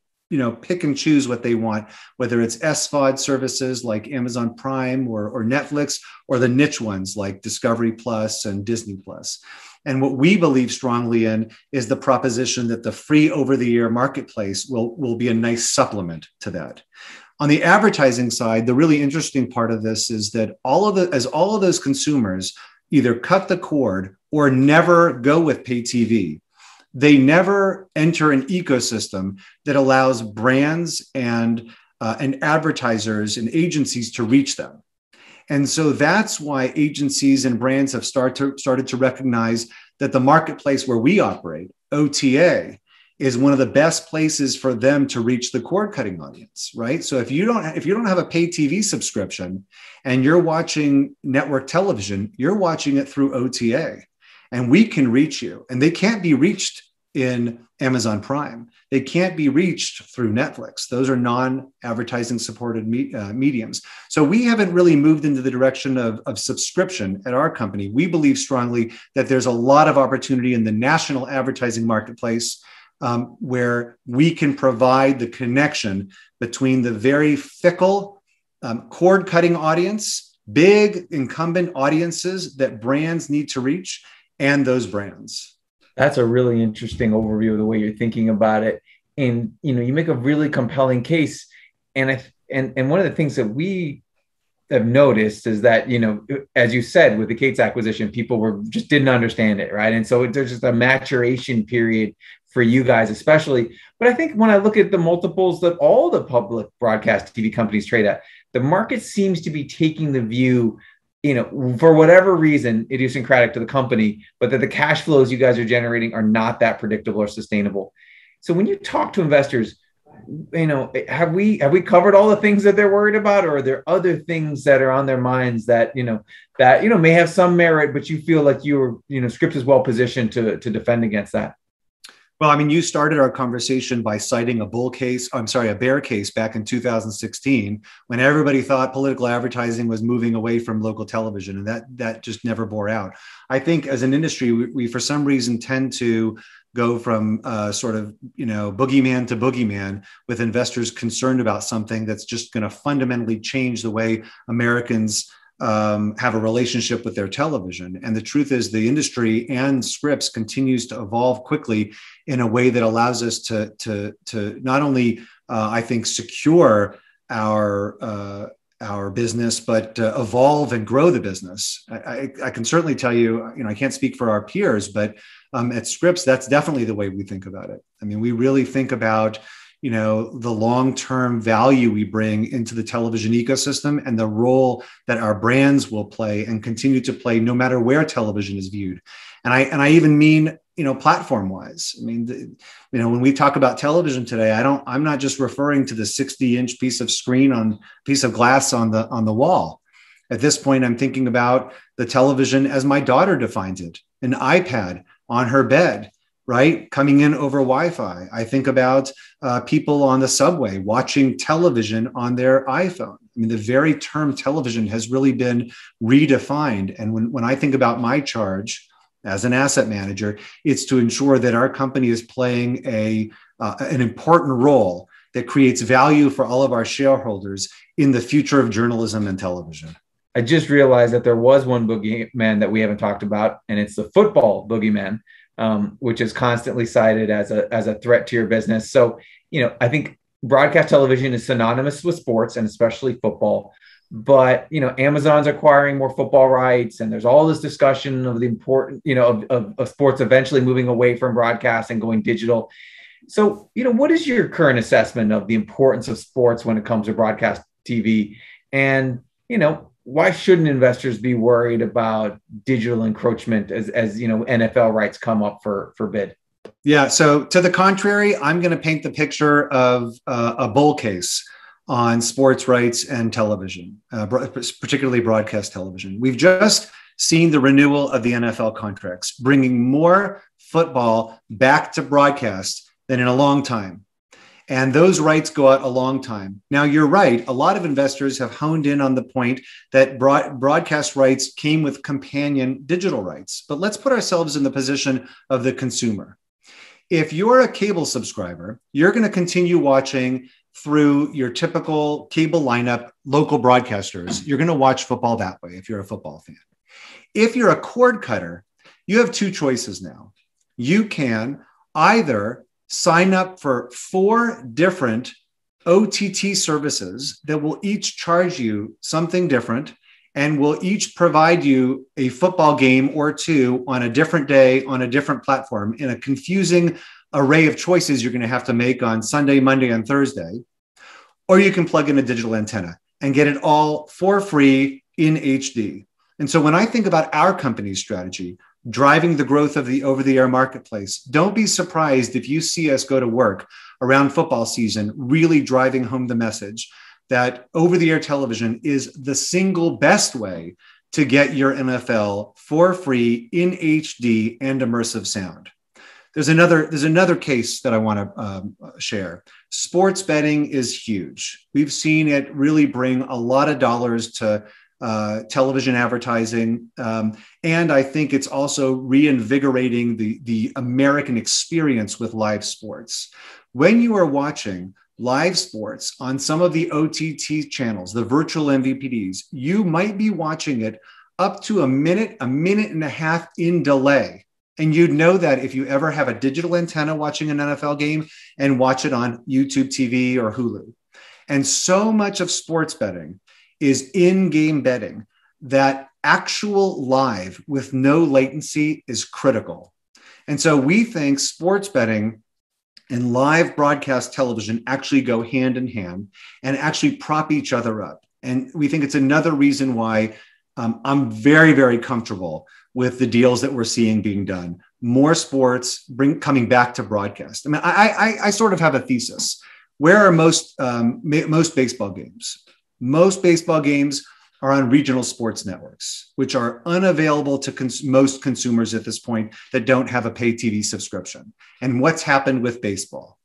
pick and choose what they want, whether it's SVOD services like Amazon Prime or Netflix, or the niche ones like Discovery Plus and Disney Plus. And what we believe strongly in is the proposition that the free over-the-air marketplace will be a nice supplement to that. On the advertising side, the really interesting part of this is that all of those consumers either cut the cord or never go with pay TV, they never enter an ecosystem that allows brands and advertisers and agencies to reach them. And so that's why agencies and brands have started to recognize that the marketplace where we operate, OTA, is one of the best places for them to reach the cord cutting audience, right? So if you don't have a pay TV subscription and you're watching network television, you're watching it through OTA, and we can reach you. And they can't be reached in Amazon Prime. They can't be reached through Netflix. Those are non-advertising supported mediums. So we haven't really moved into the direction of subscription at our company. We believe strongly that there's a lot of opportunity in the national advertising marketplace where we can provide the connection between the very fickle cord cutting audience, big incumbent audiences that brands need to reach, and those brands. That's a really interesting overview of the way you're thinking about it. And, you make a really compelling case. And one of the things that we have noticed is that, as you said, with the Katz acquisition, people just didn't understand it, right? And so there's just a maturation period for you guys, especially. But I think when I look at the multiples that all the public broadcast TV companies trade at, the market seems to be taking the view, for whatever reason, idiosyncratic to the company, but that the cash flows you guys are generating are not that predictable or sustainable. So when you talk to investors, have we covered all the things that they're worried about, or are there other things that are on their minds that may have some merit, but you feel like Scripps is well positioned to defend against that? Well, I mean, you started our conversation by citing a bear case back in 2016, when everybody thought political advertising was moving away from local television, and that just never bore out. I think as an industry, we for some reason tend to go from sort of, boogeyman to boogeyman, with investors concerned about something that's just going to fundamentally change the way Americans have a relationship with their television. And the truth is, the industry and Scripps continues to evolve quickly in a way that allows us to not only, I think, secure our business, but evolve and grow the business. I can certainly tell you, I can't speak for our peers, but at Scripps, that's definitely the way we think about it. I mean, we really think about, the long-term value we bring into the television ecosystem and the role that our brands will play and continue to play no matter where television is viewed. And I even mean, platform-wise. I mean, when we talk about television today, I'm not just referring to the 60-inch piece of glass on the wall. At this point, I'm thinking about the television as my daughter defines it, an iPad on her bed, right? Coming in over Wi-Fi. I think about people on the subway watching television on their iPhone. I mean, the very term television has really been redefined. And when I think about my charge as an asset manager, it's to ensure that our company is playing an important role that creates value for all of our shareholders in the future of journalism and television. I just realized that there was one boogeyman that we haven't talked about, and it's the football boogeyman, which is constantly cited as a threat to your business. So, I think broadcast television is synonymous with sports and especially football. But, Amazon's acquiring more football rights, and there's all this discussion of the important, of sports eventually moving away from broadcast and going digital. So, what is your current assessment of the importance of sports when it comes to broadcast TV? And, why shouldn't investors be worried about digital encroachment as NFL rights come up for bid? Yeah. So to the contrary, I'm going to paint the picture of a bull case on sports rights and television, particularly broadcast television. We've just seen the renewal of the NFL contracts, bringing more football back to broadcast than in a long time. And those rights go out a long time. Now, you're right. A lot of investors have honed in on the point that broadcast rights came with companion digital rights. But let's put ourselves in the position of the consumer. If you're a cable subscriber, you're going to continue watching through your typical cable lineup, local broadcasters. You're going to watch football that way if you're a football fan. If you're a cord cutter, you have two choices now. You can either sign up for 4 different OTT services that will each charge you something different and will each provide you a football game or 2 on a different day on a different platform in a confusing array of choices you're going to have to make on Sunday, Monday, and Thursday. Or you can plug in a digital antenna and get it all for free in HD. And so when I think about our company's strategy, driving the growth of the over-the-air marketplace, don't be surprised if you see us go to work around football season, really driving home the message that over-the-air television is the single best way to get your NFL for free in HD and immersive sound. There's another case that I want to share. Sports betting is huge. We've seen it really bring a lot of dollars to television advertising. And I think it's also reinvigorating the American experience with live sports. When you are watching live sports on some of the OTT channels, the virtual MVPDs, you might be watching it up to a minute and a half in delay. And you'd know that if you ever have a digital antenna watching an NFL game and watch it on YouTube TV or Hulu. And so much of sports betting is in-game betting that actual live with no latency is critical. And so we think sports betting and live broadcast television actually go hand in hand and actually prop each other up. And we think it's another reason why I'm very, very comfortable with the deals that we're seeing being done. More sports coming back to broadcast. I mean, I sort of have a thesis. Where are most baseball games? Most baseball games are on regional sports networks, which are unavailable to most consumers at this point that don't have a pay TV subscription. And what's happened with baseball?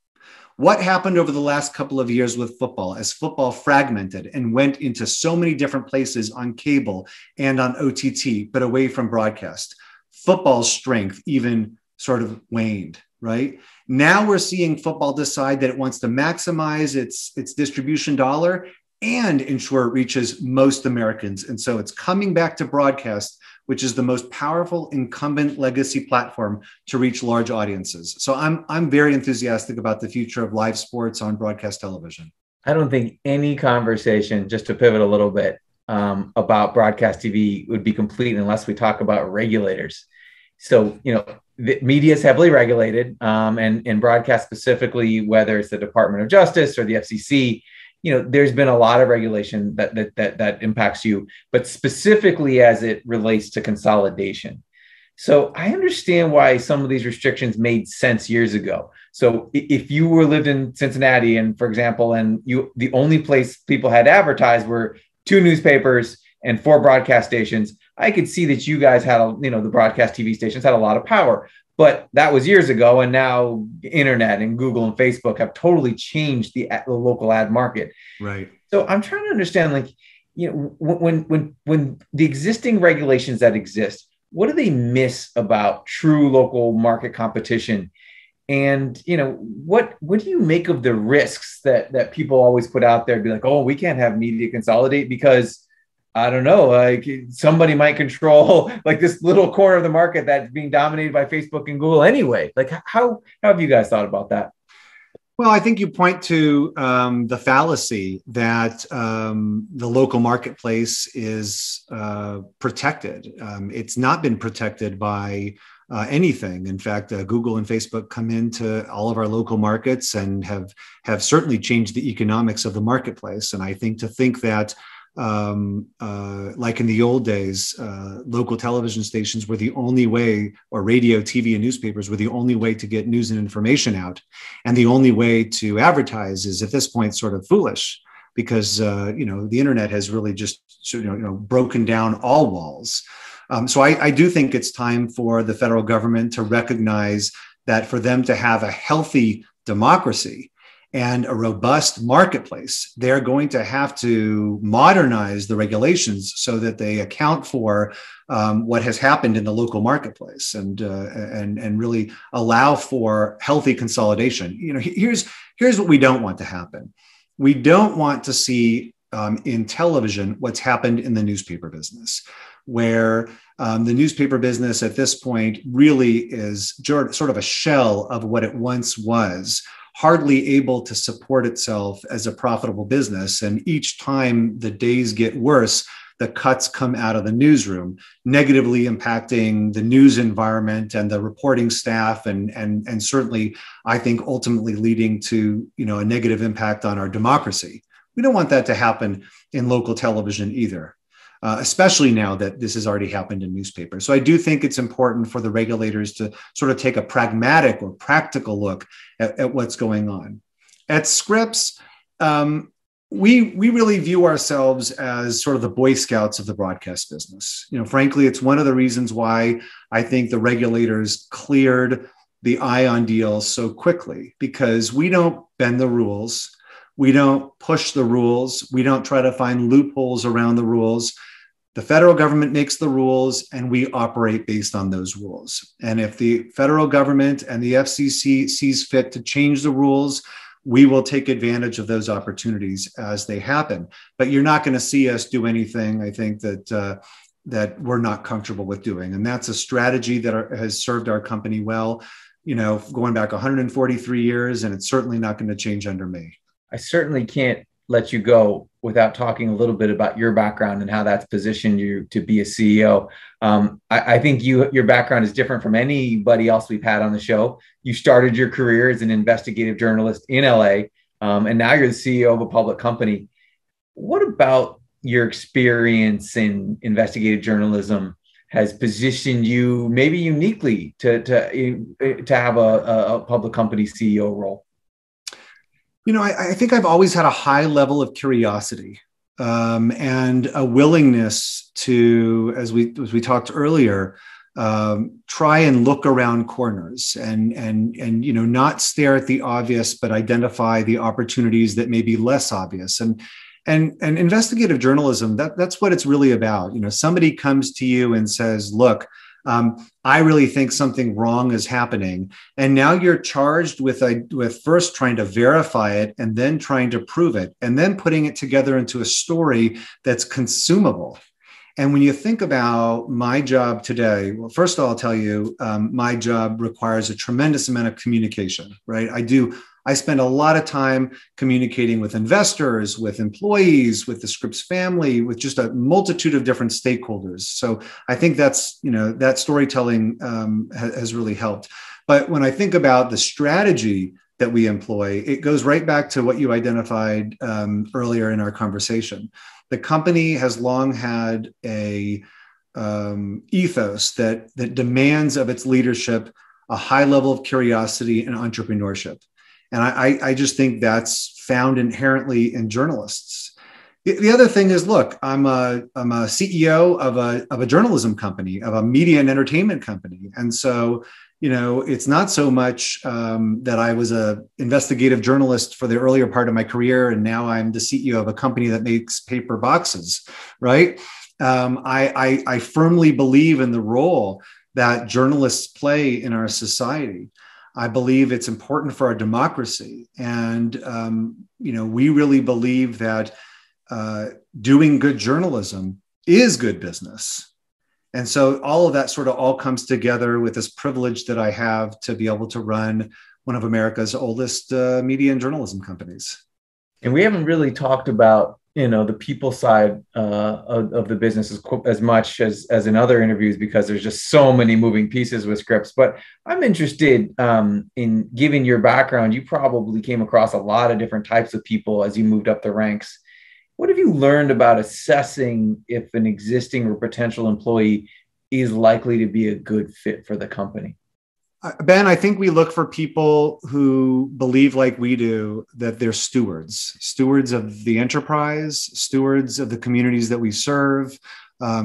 What happened over the last couple of years with football as football fragmented and went into so many different places on cable and on OTT, but away from broadcast? Football's strength even sort of waned, right? Now we're seeing football decide that it wants to maximize its distribution dollar and ensure it reaches most Americans. And so it's coming back to broadcast, which is the most powerful incumbent legacy platform to reach large audiences. So I'm very enthusiastic about the future of live sports on broadcast television. I don't think any conversation, just to pivot a little bit, about broadcast TV would be complete unless we talk about regulators. So, the media is heavily regulated, and broadcast specifically, whether it's the Department of Justice or the FCC, there's been a lot of regulation that impacts you, but specifically as it relates to consolidation. So I understand why some of these restrictions made sense years ago. So if you lived in Cincinnati, and for example, and the only place people had advertised were 2 newspapers and 4 broadcast stations, I could see that you guys had, the broadcast TV stations had a lot of power, but that was years ago. And now internet and Google and Facebook have totally changed the local ad market. Right. So I'm trying to understand, when the existing regulations that exist, what do they miss about true local market competition? And, what do you make of the risks that people always put out there, be like, oh, we can't have media consolidate because, I don't know, like somebody might control like this little corner of the market that's being dominated by Facebook and Google anyway. Like how have you guys thought about that? Well, I think you point to the fallacy that the local marketplace is protected. It's not been protected by anything. In fact, Google and Facebook come into all of our local markets and have certainly changed the economics of the marketplace. And I think that like in the old days, local television stations were the only way, or radio, TV, and newspapers were the only way to get news and information out. And the only way to advertise is at this point sort of foolish, because, the internet has really just, broken down all walls. So I do think it's time for the federal government to recognize that for them to have a healthy democracy and a robust marketplace, they're going to have to modernize the regulations so that they account for what has happened in the local marketplace and really allow for healthy consolidation. Here's what we don't want to happen. We don't want to see in television what's happened in the newspaper business, where the newspaper business at this point really is sort of a shell of what it once was, hardly able to support itself as a profitable business. And each time the days get worse, the cuts come out of the newsroom, negatively impacting the news environment and the reporting staff, and certainly, I think, ultimately leading to a negative impact on our democracy. We don't want that to happen in local television either, especially now that this has already happened in newspapers. So I do think it's important for the regulators to sort of take a pragmatic or practical look at what's going on. At Scripps, we really view ourselves as sort of the Boy Scouts of the broadcast business. Frankly, it's one of the reasons why I think the regulators cleared the ION deal so quickly, because we don't bend the rules. We don't push the rules. We don't try to find loopholes around the rules. The federal government makes the rules and we operate based on those rules. And if the federal government and the FCC sees fit to change the rules, we will take advantage of those opportunities as they happen. But you're not going to see us do anything, I think, that we're not comfortable with doing. And that's a strategy that has served our company well, going back 143 years, and it's certainly not going to change under me. I certainly can't let you go without talking a little bit about your background and how that's positioned you to be a CEO. I think your background is different from anybody else we've had on the show. You started your career as an investigative journalist in LA, and now you're the CEO of a public company. What about your experience in investigative journalism has positioned you maybe uniquely to have a public company CEO role? I think I've always had a high level of curiosity and a willingness to, as we talked earlier, try and look around corners and not stare at the obvious, but identify the opportunities that may be less obvious. And investigative journalism, that's what it's really about. Somebody comes to you and says, look, I really think something wrong is happening. And now you're charged with first trying to verify it and then trying to prove it and then putting it together into a story that's consumable. And when you think about my job today, well, first of all, I'll tell you, my job requires a tremendous amount of communication, right? I spend a lot of time communicating with investors, with employees, with the Scripps family, with just a multitude of different stakeholders. So I think that storytelling has really helped. But when I think about the strategy that we employ, it goes right back to what you identified earlier in our conversation. The company has long had a ethos that demands of its leadership a high level of curiosity and entrepreneurship. And I just think that's found inherently in journalists. The other thing is, look, I'm a CEO of a journalism company, of a media and entertainment company. And so, it's not so much that I was an investigative journalist for the earlier part of my career, and now I'm the CEO of a company that makes paper boxes, right? I firmly believe in the role that journalists play in our society. I believe it's important for our democracy. And, we really believe that doing good journalism is good business. And so all of that sort of all comes together with this privilege that I have to be able to run one of America's oldest media and journalism companies. And we haven't really talked about, the people side of the business as much as in other interviews, because there's just so many moving pieces with Scripps. But I'm interested in, given your background, you probably came across a lot of different types of people as you moved up the ranks. What have you learned about assessing if an existing or potential employee is likely to be a good fit for the company? Ben, I think we look for people who believe, like we do, that they're stewards of the enterprise, stewards of the communities that we serve,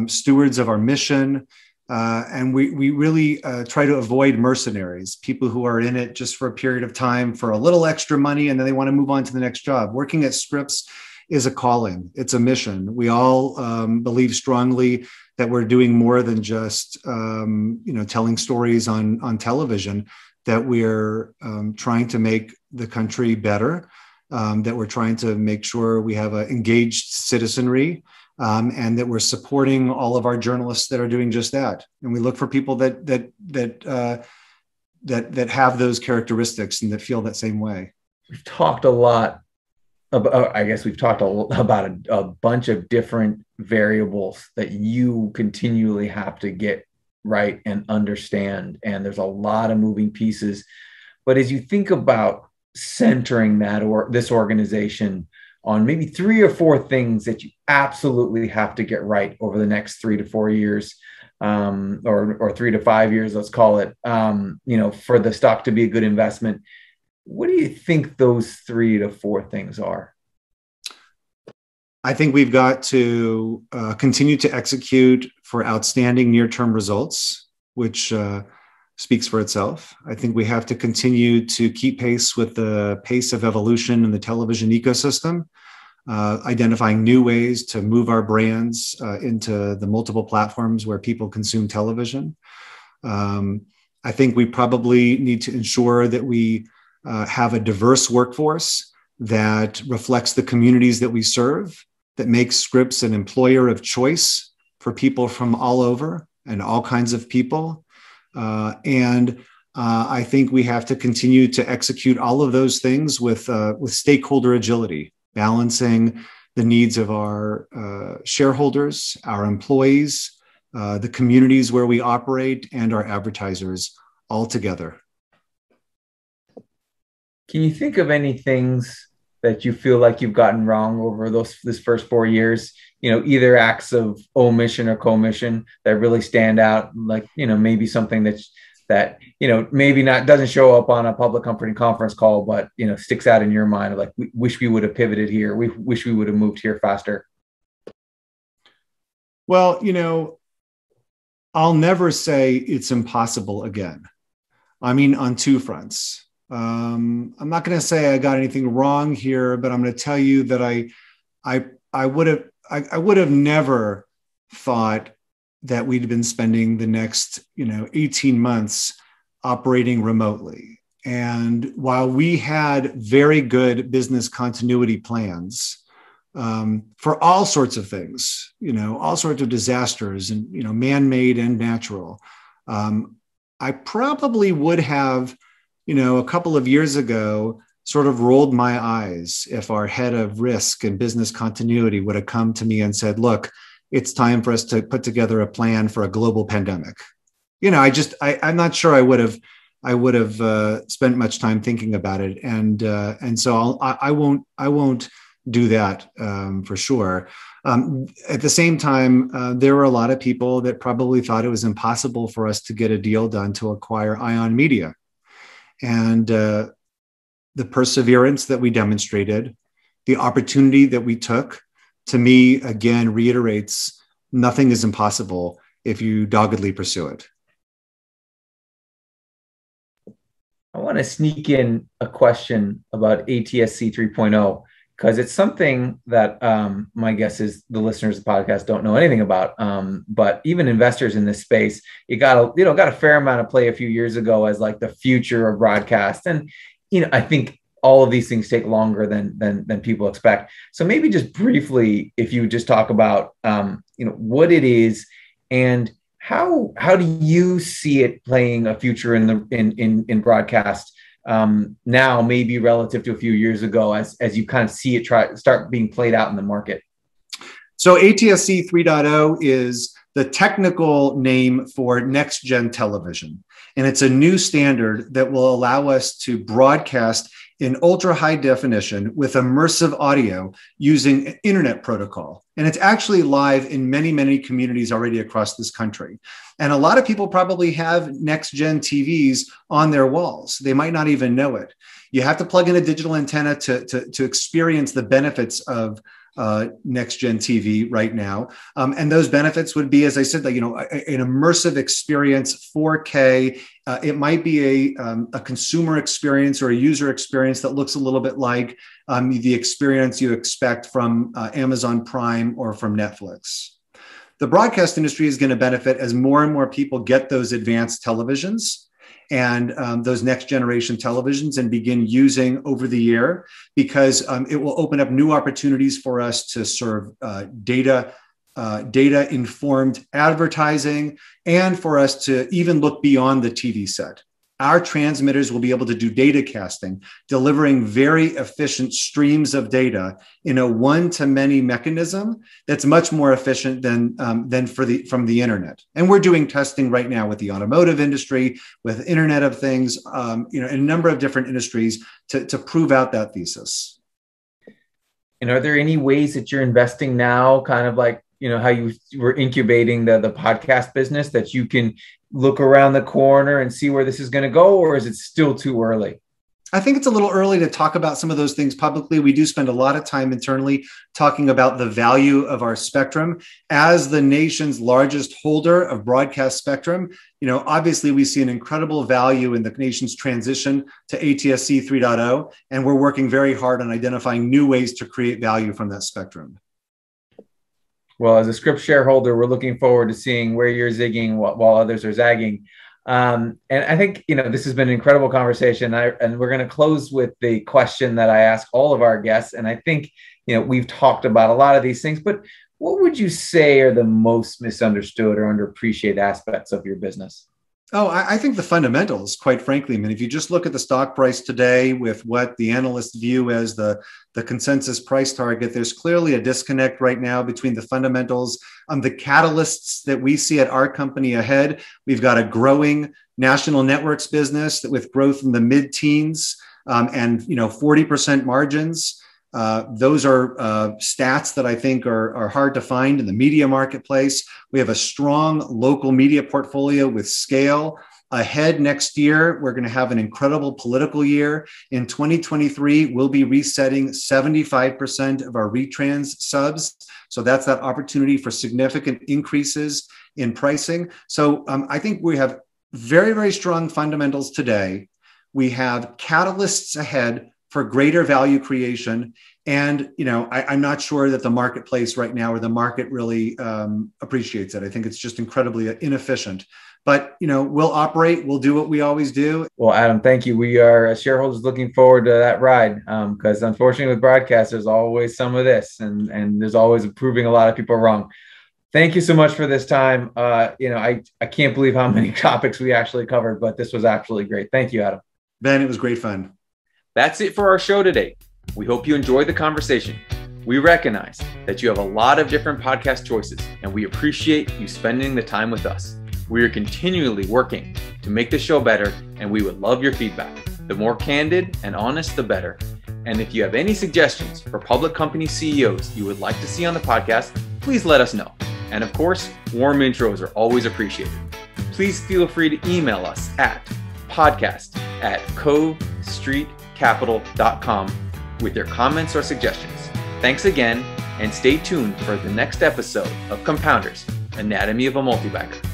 stewards of our mission. And we really try to avoid mercenaries, people who are in it just for a period of time for a little extra money, and then they want to move on to the next job. Working at Scripps is a calling. It's a mission. We all believe strongly that we're doing more than just, telling stories on television, that we're trying to make the country better, that we're trying to make sure we have an engaged citizenry, and that we're supporting all of our journalists that are doing just that. And we look for people that have those characteristics and that feel that same way. We've talked a lot about, we've talked about a bunch of different variables that you continually have to get right and understand. And there's a lot of moving pieces. But as you think about centering that or this organization on maybe 3 or 4 things that you absolutely have to get right over the next 3 to 4 years, or 3 to 5 years, let's call it, for the stock to be a good investment, what do you think those 3 to 4 things are? I think we've got to continue to execute for outstanding near-term results, which speaks for itself. I think we have to continue to keep pace with the pace of evolution in the television ecosystem, identifying new ways to move our brands into the multiple platforms where people consume television. I think we probably need to ensure that we have a diverse workforce that reflects the communities that we serve, that makes Scripps an employer of choice for people from all over and all kinds of people. And I think we have to continue to execute all of those things with stakeholder agility, balancing the needs of our shareholders, our employees, the communities where we operate, and our advertisers all together. Can you think of any things that you feel like you've gotten wrong over this first 4 years, either acts of omission or commission that really stand out, like, maybe something that maybe doesn't show up on a public company conference call, but, sticks out in your mind of like, we wish we would have pivoted here. We wish we would have moved here faster. Well, I'll never say it's impossible again. I mean, on 2 fronts. I'm not going to say I got anything wrong here, but I'm going to tell you that I would have never thought that we'd been spending the next 18 months operating remotely. And while we had very good business continuity plans, for all sorts of things, all sorts of disasters and, man-made and natural. I probably would have, a couple of years ago, sort of rolled my eyes if our head of risk and business continuity would have come to me and said, look, it's time for us to put together a plan for a global pandemic. I'm not sure I would have spent much time thinking about it. And so I won't do that for sure. At the same time, there were a lot of people that probably thought it was impossible for us to get a deal done to acquire Ion Media. And the perseverance that we demonstrated, the opportunity that we took, to me, again, reiterates nothing is impossible if you doggedly pursue it. I want to sneak in a question about ATSC 3.0, because it's something that my guess is the listeners of the podcast don't know anything about. But even investors in this space, it got a fair amount of play a few years ago as like the future of broadcast. And, I think all of these things take longer than people expect. So maybe just briefly, if you just talk about, what it is and how do you see it playing a future in broadcast now, maybe relative to a few years ago, as you kind of see it start being played out in the market? So ATSC 3.0 is the technical name for next gen television. And it's a new standard that will allow us to broadcast in ultra high definition with immersive audio using an internet protocol. And it's actually live in many, many communities already across this country. And a lot of people probably have next gen TVs on their walls. They might not even know it. You have to plug in a digital antenna to experience the benefits of next gen TV right now. And those benefits would be, as I said, an immersive experience, 4K. It might be a consumer experience or a user experience that looks a little bit like the experience you expect from Amazon Prime or from Netflix. The broadcast industry is going to benefit as more and more people get those advanced televisions and those next generation televisions and begin using over the air, because it will open up new opportunities for us to serve data informed advertising, and for us to even look beyond the TV set. Our transmitters will be able to do data casting, delivering very efficient streams of data in a one-to-many mechanism that's much more efficient than from the internet. And we're doing testing right now with the automotive industry, with Internet of Things, in a number of different industries to prove out that thesis. And are there any ways that you're investing now, kind of like, how you were incubating the podcast business, that you can look around the corner and see where this is going to go, or is it still too early? I think it's a little early to talk about some of those things publicly. We do spend a lot of time internally talking about the value of our spectrum as the nation's largest holder of broadcast spectrum. Obviously we see an incredible value in the nation's transition to ATSC 3.0, and we're working very hard on identifying new ways to create value from that spectrum. Well, as a Scripps shareholder, we're looking forward to seeing where you're zigging while others are zagging. And I think, this has been an incredible conversation. And we're going to close with the question that I ask all of our guests. And I think, we've talked about a lot of these things, but what would you say are the most misunderstood or underappreciated aspects of your business? Oh, I think the fundamentals, quite frankly. I mean, if you just look at the stock price today with what the analysts view as the consensus price target, there's clearly a disconnect right now between the fundamentals, the catalysts that we see at our company ahead. We've got a growing national networks business with growth in the mid-teens and 40% margins. Those are stats that I think are hard to find in the media marketplace. We have a strong local media portfolio with scale. Ahead next year, we're going to have an incredible political year. In 2023, we'll be resetting 75% of our retrans subs. So that's that opportunity for significant increases in pricing. So I think we have very, very strong fundamentals today. We have catalysts ahead for greater value creation. And, I'm not sure that the marketplace right now or the market really appreciates it. I think it's just incredibly inefficient. But, we'll operate, we'll do what we always do. Well, Adam, thank you. We are, as shareholders, looking forward to that ride because unfortunately with broadcast, there's always some of this and there's always proving a lot of people wrong. Thank you so much for this time. I can't believe how many topics we actually covered, but this was absolutely great. Thank you, Adam. Ben, it was great fun. That's it for our show today. We hope you enjoyed the conversation. We recognize that you have a lot of different podcast choices, and we appreciate you spending the time with us. We are continually working to make the show better, and we would love your feedback. The more candid and honest, the better. And if you have any suggestions for public company CEOs you would like to see on the podcast, please let us know. And of course, warm intros are always appreciated. Please feel free to email us at podcast@covestreetcapital.com with your comments or suggestions. Thanks again, and stay tuned for the next episode of Compounders, Anatomy of a Multibagger.